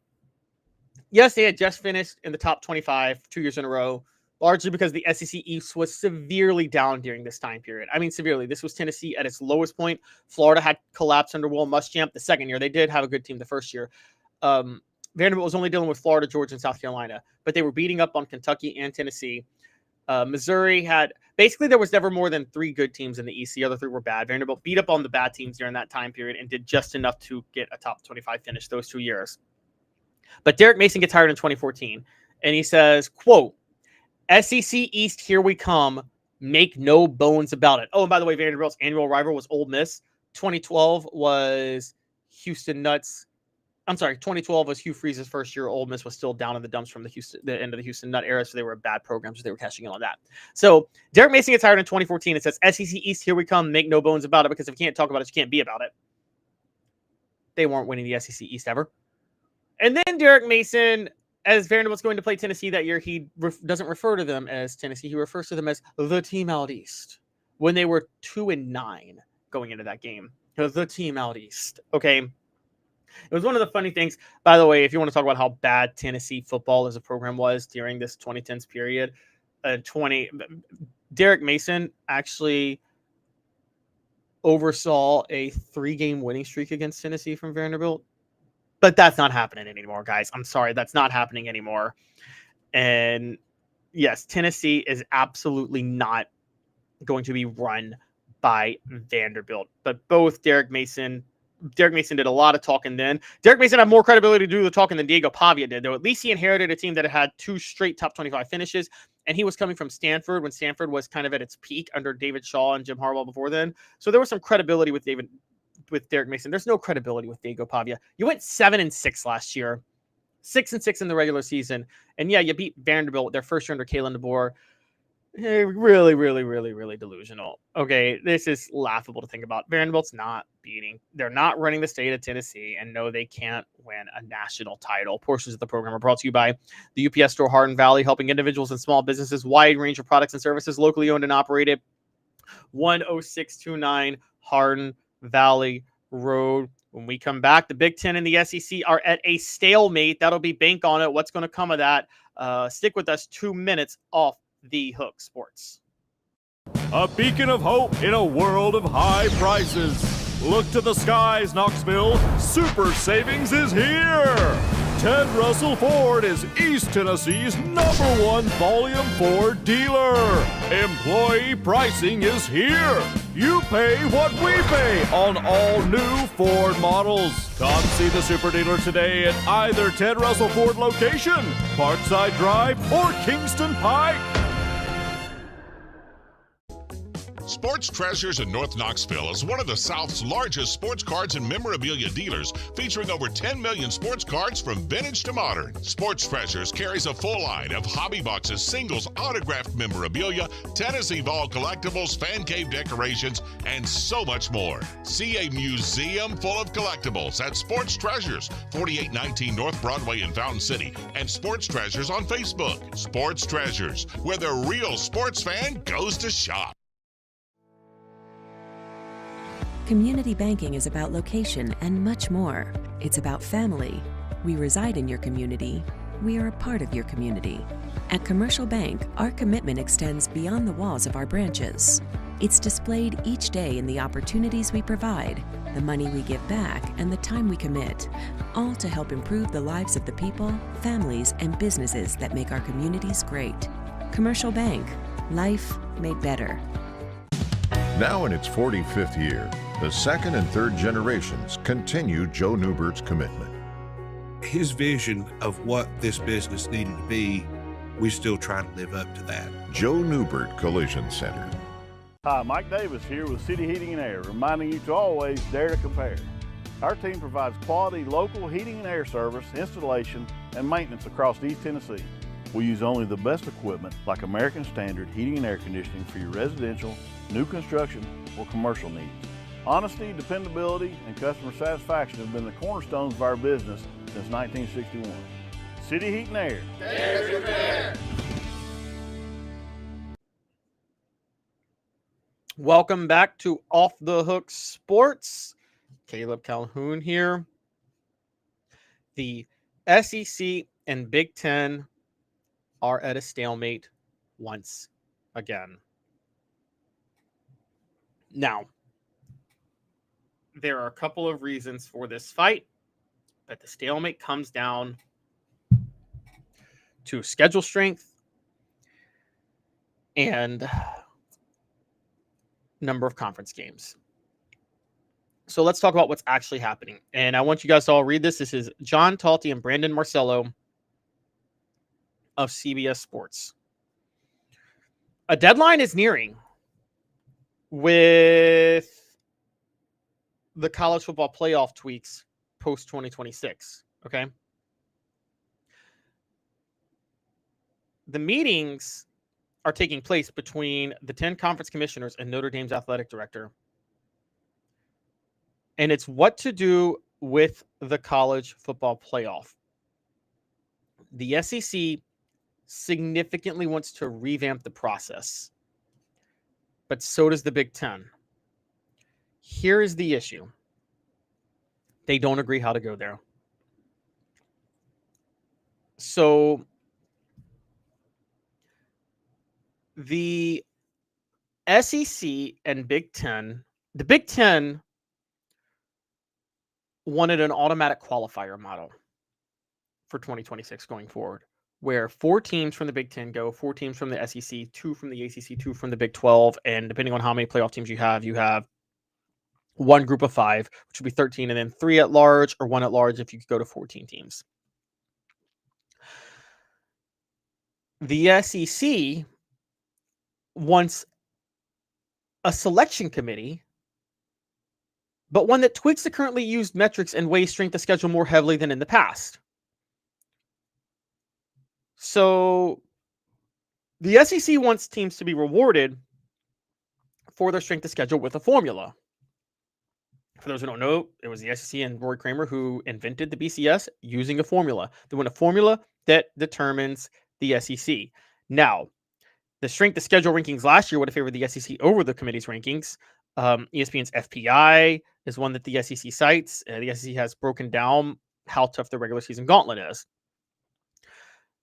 yes, they had just finished in the top 25 2 years in a row, largely because the SEC East was severely down during this time period. I mean, severely. This was Tennessee at its lowest point. Florida had collapsed under Will Muschamp the second year. They did have a good team the first year. Vanderbilt was only dealing with Florida, Georgia, and South Carolina, but they were beating up on Kentucky and Tennessee. Missouri had basically there was never more than 3 good teams in the East. The other 3 were bad. Vanderbilt beat up on the bad teams during that time period and did just enough to get a top 25 finish those 2 years. But Derek Mason gets hired in 2014, and he says, quote, SEC East, here we come. Make no bones about it. Oh, and by the way, Vanderbilt's annual rival was Ole Miss. 2012 was Houston Nuts. I'm sorry, 2012 was Hugh Freeze's first year. Ole Miss was still down in the dumps from the end of the Houston Nut era, so they were a bad program, so they were cashing in on that. So Derek Mason gets hired in 2014. It says, SEC East, here we come. Make no bones about it, because if you can't talk about it, you can't be about it. They weren't winning the SEC East ever. And then Derek Mason, as Vanderbilt's going to play Tennessee that year, he doesn't refer to them as Tennessee. He refers to them as the team out East when they were 2-9 going into that game. The team out East. Okay. It was one of the funny things, by the way, if you want to talk about how bad Tennessee football as a program was during this 2010s period, Derek Mason actually oversaw a 3-game winning streak against Tennessee from Vanderbilt. But that's not happening anymore, guys. I'm sorry. That's not happening anymore. And yes, Tennessee is absolutely not going to be run by Vanderbilt. But both Derek Mason did a lot of talking then. Derek Mason had more credibility to do the talking than Diego Pavia did, though. At least he inherited a team that had 2 straight top 25 finishes. And he was coming from Stanford when Stanford was kind of at its peak under David Shaw and Jim Harbaugh before then. So there was some credibility with Derek Mason. There's no credibility with Diego Pavia. You went 7-6 last year, 6-6 in the regular season. And yeah, you beat Vanderbilt their first year under Kalen DeBoer. Really, really, really, really delusional. Okay, this is laughable to think about. Vanderbilt's they're not running the state of Tennessee, and no, they can't win a national title. Portions of the program are brought to you by the UPS store Hardin Valley, helping individuals and small businesses, wide range of products and services, locally owned and operated. 10629 Hardin Valley Road. When we come back, the Big Ten and the SEC are at a stalemate. That'll be bank on it. What's going to come of that? Stick with us. 2 minutes off the hook sports. A beacon of hope in a world of high prices. Look to the skies, Knoxville. Super Savings is here. Ted Russell Ford is East Tennessee's #1 Volume 4 dealer. Employee pricing is here. You pay what we pay on all new Ford models. Come see the super dealer today at either Ted Russell Ford location, Parkside Drive, or Kingston Pike. Sports Treasures in North Knoxville is one of the South's largest sports cards and memorabilia dealers, featuring over 10 million sports cards from vintage to modern. Sports Treasures carries a full line of hobby boxes, singles, autographed memorabilia, Tennessee Vol collectibles, fan cave decorations, and so much more. See a museum full of collectibles at Sports Treasures, 4819 North Broadway in Fountain City, and Sports Treasures on Facebook. Sports Treasures, where the real sports fan goes to shop. Community banking is about location and much more. It's about family. We reside in your community. We are a part of your community. At Commercial Bank, our commitment extends beyond the walls of our branches. It's displayed each day in the opportunities we provide, the money we give back, and the time we commit, all to help improve the lives of the people, families, and businesses that make our communities great. Commercial Bank, life made better. Now in its 45th year, the second and third generations continue Joe Newbert's commitment. His vision of what this business needed to be, we still try to live up to that. Joe Newbert Collision Center. Hi, Mike Davis here with City Heating and Air, reminding you to always dare to compare. Our team provides quality local heating and air service, installation, and maintenance across East Tennessee. We use only the best equipment like American Standard heating and air conditioning for your residential, new construction, or commercial needs. Honesty, dependability, and customer satisfaction have been the cornerstones of our business since 1961. City Heat and Air. Dare to compare. Welcome back to Off the Hook Sports. Caleb Calhoun here. The SEC and Big Ten are at a stalemate once again. Now, there are a couple of reasons for this fight, but the stalemate comes down to schedule strength and number of conference games. So let's talk about what's actually happening. And I want you guys to all read this. This is John Talty and Brandon Marcello of CBS Sports. A deadline is nearing with the college football playoff tweaks post 2026. Okay. The meetings are taking place between the 10 conference commissioners and Notre Dame's athletic director. And it's what to do with the college football playoff. The SEC significantly wants to revamp the process, but so does the Big Ten. Here is the issue. They don't agree how to go there. So the SEC and Big Ten, the Big Ten wanted an automatic qualifier model for 2026 going forward, where 4 teams from the Big Ten go, 4 teams from the SEC, 2 from the ACC, 2 from the Big 12, and depending on how many playoff teams you have one group of 5, which would be 13, and then 3 at large or 1 at large if you could go to 14 teams. The SEC wants a selection committee, but one that tweaks the currently used metrics and weighs strength of schedule more heavily than in the past. So the SEC wants teams to be rewarded for their strength of schedule with a formula. For those who don't know, it was the SEC and Rory Kramer who invented the BCS using a formula. They want a formula that determines the SEC. Now, the strength of schedule rankings last year would have favored the SEC over the committee's rankings. ESPN's FPI is one that the SEC cites. The SEC has broken down how tough the regular season gauntlet is.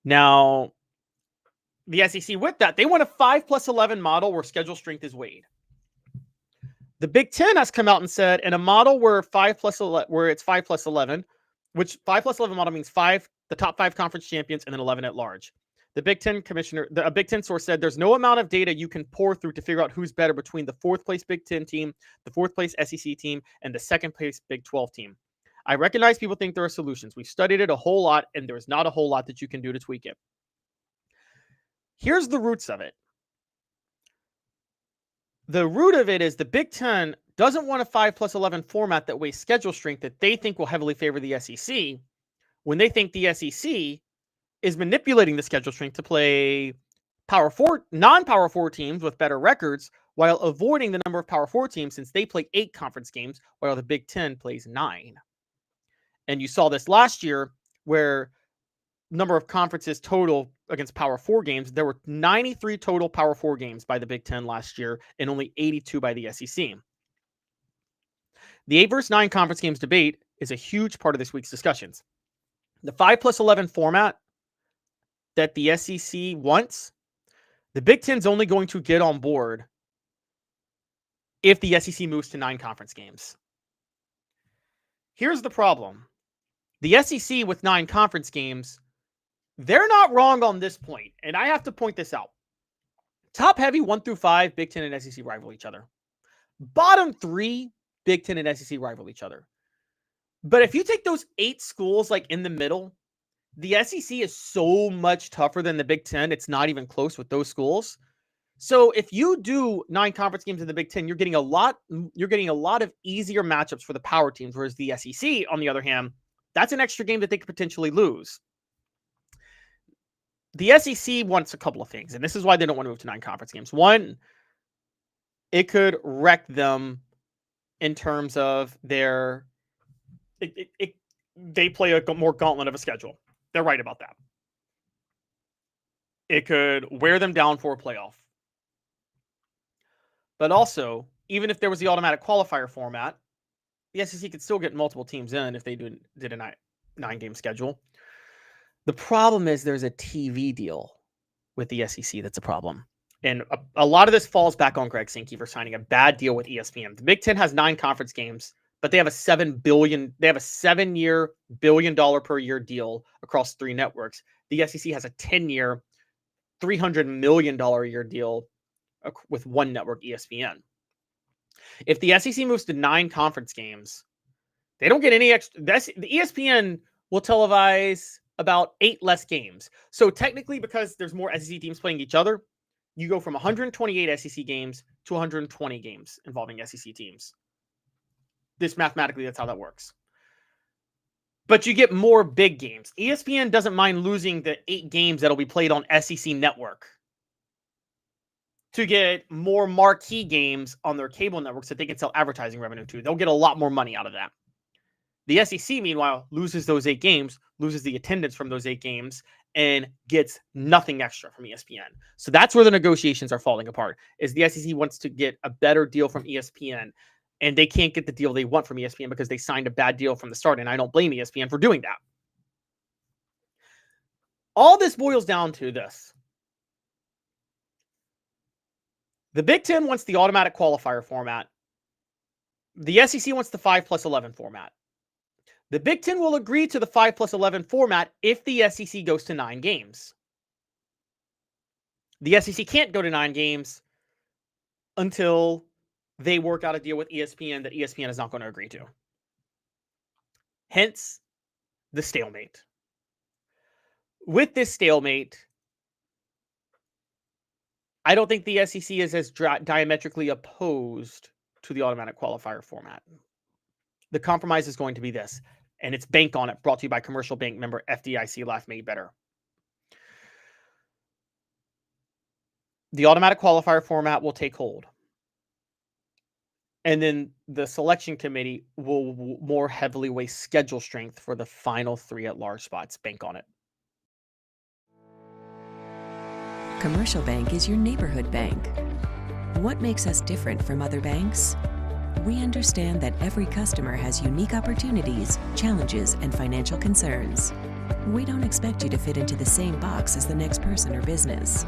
Now, the SEC with that, they want a 5+11 model where schedule strength is weighed. The Big Ten has come out and said in a model where it's 5+11, which 5+11 model means 5, the top 5 conference champions, and then 11 at large. The Big Ten commissioner, a Big Ten source said there's no amount of data you can pour through to figure out who's better between the 4th place Big Ten team, the 4th place SEC team, and the 2nd place Big 12 team. I recognize people think there are solutions. We've studied it a whole lot, and there's not a whole lot that you can do to tweak it. Here's the roots of it. The root of it is the Big Ten doesn't want a 5+11 format that weighs schedule strength that they think will heavily favor the SEC, when they think the SEC is manipulating the schedule strength to play non-Power 4 teams with better records while avoiding the number of Power 4 teams since they play 8 conference games while the Big Ten plays 9. And you saw this last year where number of conferences total against Power 4 games, there were 93 total Power 4 games by the Big Ten last year and only 82 by the SEC. The 8 versus 9 conference games debate is a huge part of this week's discussions. The 5+11 format that the SEC wants, the Big Ten's only going to get on board if the SEC moves to 9 conference games. Here's the problem. The SEC with 9 conference games, they're not wrong on this point, and I have to point this out. Top heavy 1 through 5, Big Ten and SEC rival each other. Bottom 3, Big Ten and SEC rival each other. But if you take those 8 schools like in the middle, the SEC is so much tougher than the Big Ten. It's not even close with those schools. So if you do 9 conference games in the Big Ten, you're getting a lot of easier matchups for the power teams. Whereas the SEC, on the other hand, that's an extra game that they could potentially lose. The SEC wants a couple of things, and this is why they don't want to move to 9 conference games. One, it could wreck them in terms of their they play a more gauntlet of a schedule. They're right about that. It could wear them down for a playoff. But also, even if there was the automatic qualifier format, the SEC could still get multiple teams in if they did a 9-game schedule. The problem is there's a TV deal with the SEC that's a problem. And a lot of this falls back on Greg Sankey for signing a bad deal with ESPN. The Big Ten has 9 conference games, but they have a $7 7-year, $1 billion per year deal across 3 networks. The SEC has a 10-year, $300 million a year deal with one network, ESPN. If the SEC moves to 9 conference games, they don't get any extra. The ESPN will televise about 8 less games. So technically, because there's more SEC teams playing each other, you go from 128 SEC games to 120 games involving SEC teams. Mathematically, that's how that works. But you get more big games. ESPN doesn't mind losing the 8 games that'll be played on SEC Network to get more marquee games on their cable networks that they can sell advertising revenue to. They'll get a lot more money out of that. The SEC, meanwhile, loses those 8 games, loses the attendance from those 8 games, and gets nothing extra from ESPN. So that's where the negotiations are falling apart, is the SEC wants to get a better deal from ESPN, and they can't get the deal they want from ESPN because they signed a bad deal from the start, and I don't blame ESPN for doing that. All this boils down to this. The Big Ten wants the automatic qualifier format. The SEC wants the 5+11 format. The Big Ten will agree to the 5+11 format if the SEC goes to 9 games. The SEC can't go to 9 games until they work out a deal with ESPN that ESPN is not going to agree to. Hence, the stalemate. With this stalemate, I don't think the SEC is as diametrically opposed to the automatic qualifier format. The compromise is going to be this, and it's Bank on It, brought to you by Commercial Bank, member FDIC, Life Made Better. The automatic qualifier format will take hold. And then the selection committee will more heavily weigh schedule strength for the final 3 at-large spots. Bank on it. Commercial Bank is your neighborhood bank. What makes us different from other banks? We understand that every customer has unique opportunities, challenges, and financial concerns. We don't expect you to fit into the same box as the next person or business.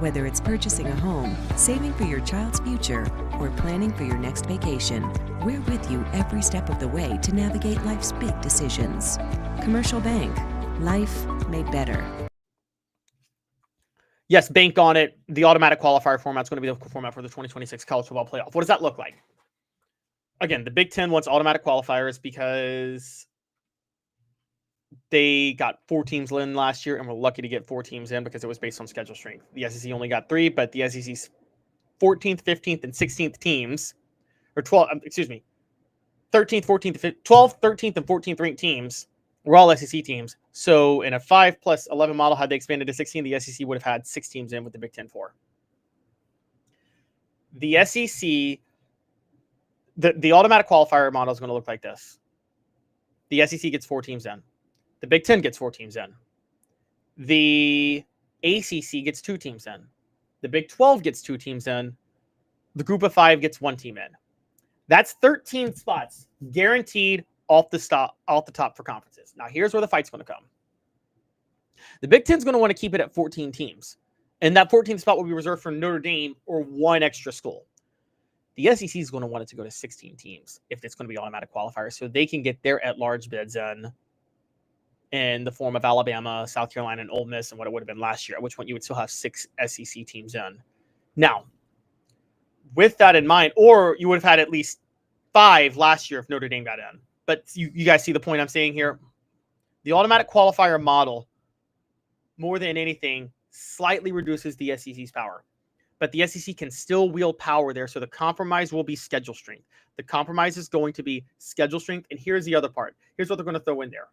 Whether it's purchasing a home, saving for your child's future, or planning for your next vacation, we're with you every step of the way to navigate life's big decisions. Commercial Bank. Life made better. Yes, Bank on it. The automatic qualifier format is going to be the format for the 2026 college football playoff. What does that look like? Again, the Big Ten wants automatic qualifiers because they got 4 teams in last year and were lucky to get 4 teams in because it was based on schedule strength. The SEC only got 3, but the SEC's 14th, 15th, and 16th teams, or 13th, 14th, 12th, 13th, and 14th ranked teams were all SEC teams. So in a 5+11 model, had they expanded to 16, the SEC would have had 6 teams in with the Big Ten 4. The SEC, the automatic qualifier model is going to look like this. The SEC gets 4 teams in. The Big Ten gets 4 teams in. The ACC gets 2 teams in. The Big 12 gets 2 teams in. The Group of 5 gets 1 team in. That's 13 spots guaranteed off the top for conferences. Now, here's where the fight's going to come. The Big Ten's going to want to keep it at 14 teams. And that 14th spot will be reserved for Notre Dame or 1 extra school. The SEC is going to want it to go to 16 teams if it's going to be automatic qualifiers, so they can get their at-large bids in the form of Alabama, South Carolina, and Ole Miss, and what it would have been last year, at which point you would still have 6 SEC teams in. Now, with that in mind, or you would have had at least 5 last year if Notre Dame got in. But you guys see the point I'm saying here? The automatic qualifier model, more than anything, slightly reduces the SEC's power. But the SEC can still wield power there, so the compromise will be schedule strength. The compromise is going to be schedule strength, and here's the other part. Here's what they're going to throw in there.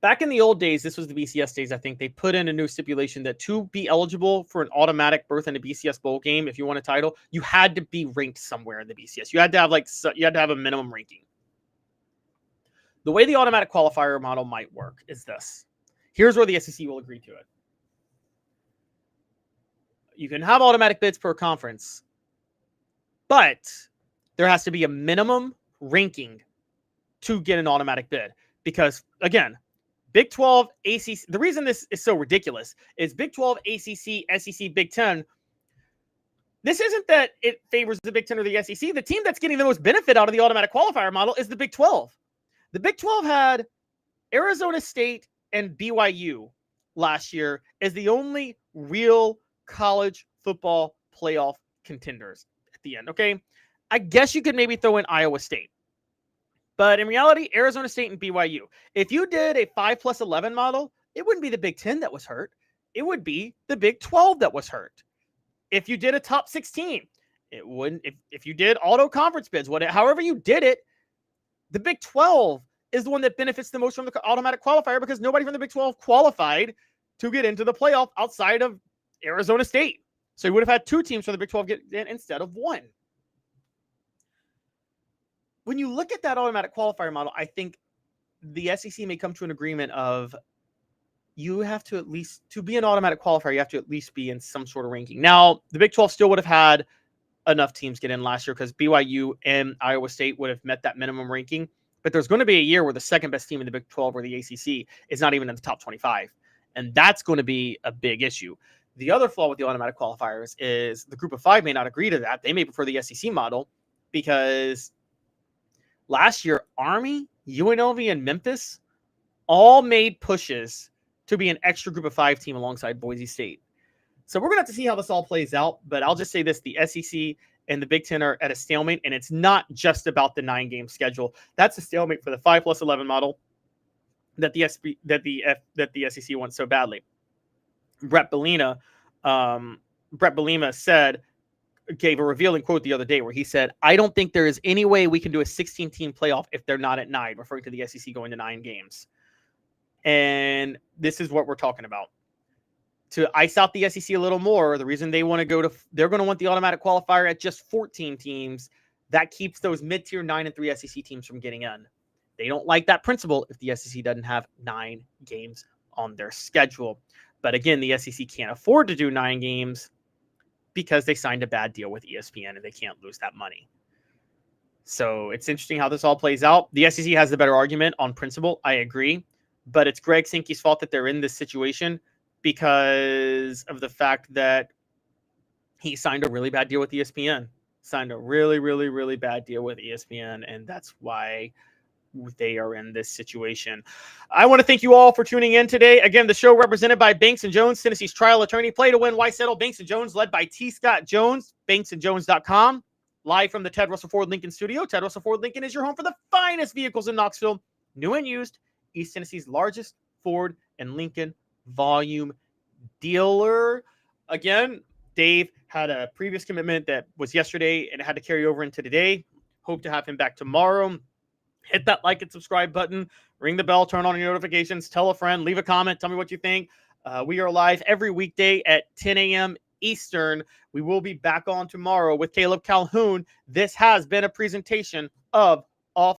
Back in the old days, this was the BCS days, I think, they put in a new stipulation that to be eligible for an automatic berth in a BCS bowl game, if you won a title, you had to be ranked somewhere in the BCS. You had to have a minimum ranking. The way the automatic qualifier model might work is this. Here's where the SEC will agree to it. You can have automatic bids per conference, But there has to be a minimum ranking to get an automatic bid. Because, again, Big 12, ACC, the reason this is so ridiculous is Big 12, ACC, SEC, Big 10. This isn't that it favors the Big 10 or the SEC. The team that's getting the most benefit out of the automatic qualifier model is the Big 12. The Big 12 had Arizona State and BYU last year as the only real college football playoff contenders at the end, okay? I guess you could maybe throw in Iowa State. But in reality, Arizona State and BYU. If you did a 5+11 model, it wouldn't be the Big 10 that was hurt. It would be the Big 12 that was hurt. If you did a top 16, it wouldn't. If you did auto conference bids, however you did it, the Big 12 is the one that benefits the most from the automatic qualifier because nobody from the Big 12 qualified to get into the playoff outside of Arizona State. So you would have had 2 teams from the Big 12 get in instead of 1. When you look at that automatic qualifier model, I think the SEC may come to an agreement of you have to at least, to be an automatic qualifier, you have to at least be in some sort of ranking. Now, the Big 12 still would have had enough teams get in last year because BYU and Iowa State would have met that minimum ranking. But there's going to be a year where the second best team in the Big 12 or the ACC is not even in the top 25. And that's going to be a big issue. The other flaw with the automatic qualifiers is the group of 5 may not agree to that. They may prefer the SEC model because last year, Army, UNLV, and Memphis all made pushes to be an extra group of 5 team alongside Boise State. So we're going to have to see how this all plays out. But I'll just say this, the SEC and the Big 10 are at a stalemate, and it's not just about the 9-game schedule. That's a stalemate for the 5+11 model that the SEC wants so badly. Bret Bielema gave a revealing quote the other day where he said, I don't think there is any way we can do a 16-team playoff if they're not at 9, referring to the SEC going to 9 games. And this is what we're talking about. To ice out the SEC a little more, the reason they want to they're going to want the automatic qualifier at just 14 teams. That keeps those mid-tier 9 and 3 SEC teams from getting in. They don't like that principle if the SEC doesn't have 9 games on their schedule. But again, the SEC can't afford to do 9 games because they signed a bad deal with ESPN and they can't lose that money. So it's interesting how this all plays out. The SEC has the better argument on principle. I agree. But it's Greg Sankey's fault that they're in this situation because of the fact that he signed a really bad deal with ESPN. Signed a really, really, really bad deal with ESPN, and that's why they are in this situation. I want to thank you all for tuning in today. Again, the show represented by Banks & Jones, Tennessee's trial attorney. Play to win, why settle? Banks & Jones, led by T. Scott Jones, banksandjones.com. Live from the Ted Russell Ford Lincoln studio. Ted Russell Ford Lincoln is your home for the finest vehicles in Knoxville, new and used. East Tennessee's largest Ford and Lincoln volume dealer. Again, Dave had a previous commitment that was yesterday and it had to carry over into today. Hope to have him back tomorrow. Hit that like and subscribe button. Ring the bell. Turn on your notifications. Tell a friend. Leave a comment. Tell me what you think. We are live every weekday at 10 a.m. Eastern. We will be back on tomorrow with Caleb Calhoun. This has been a presentation of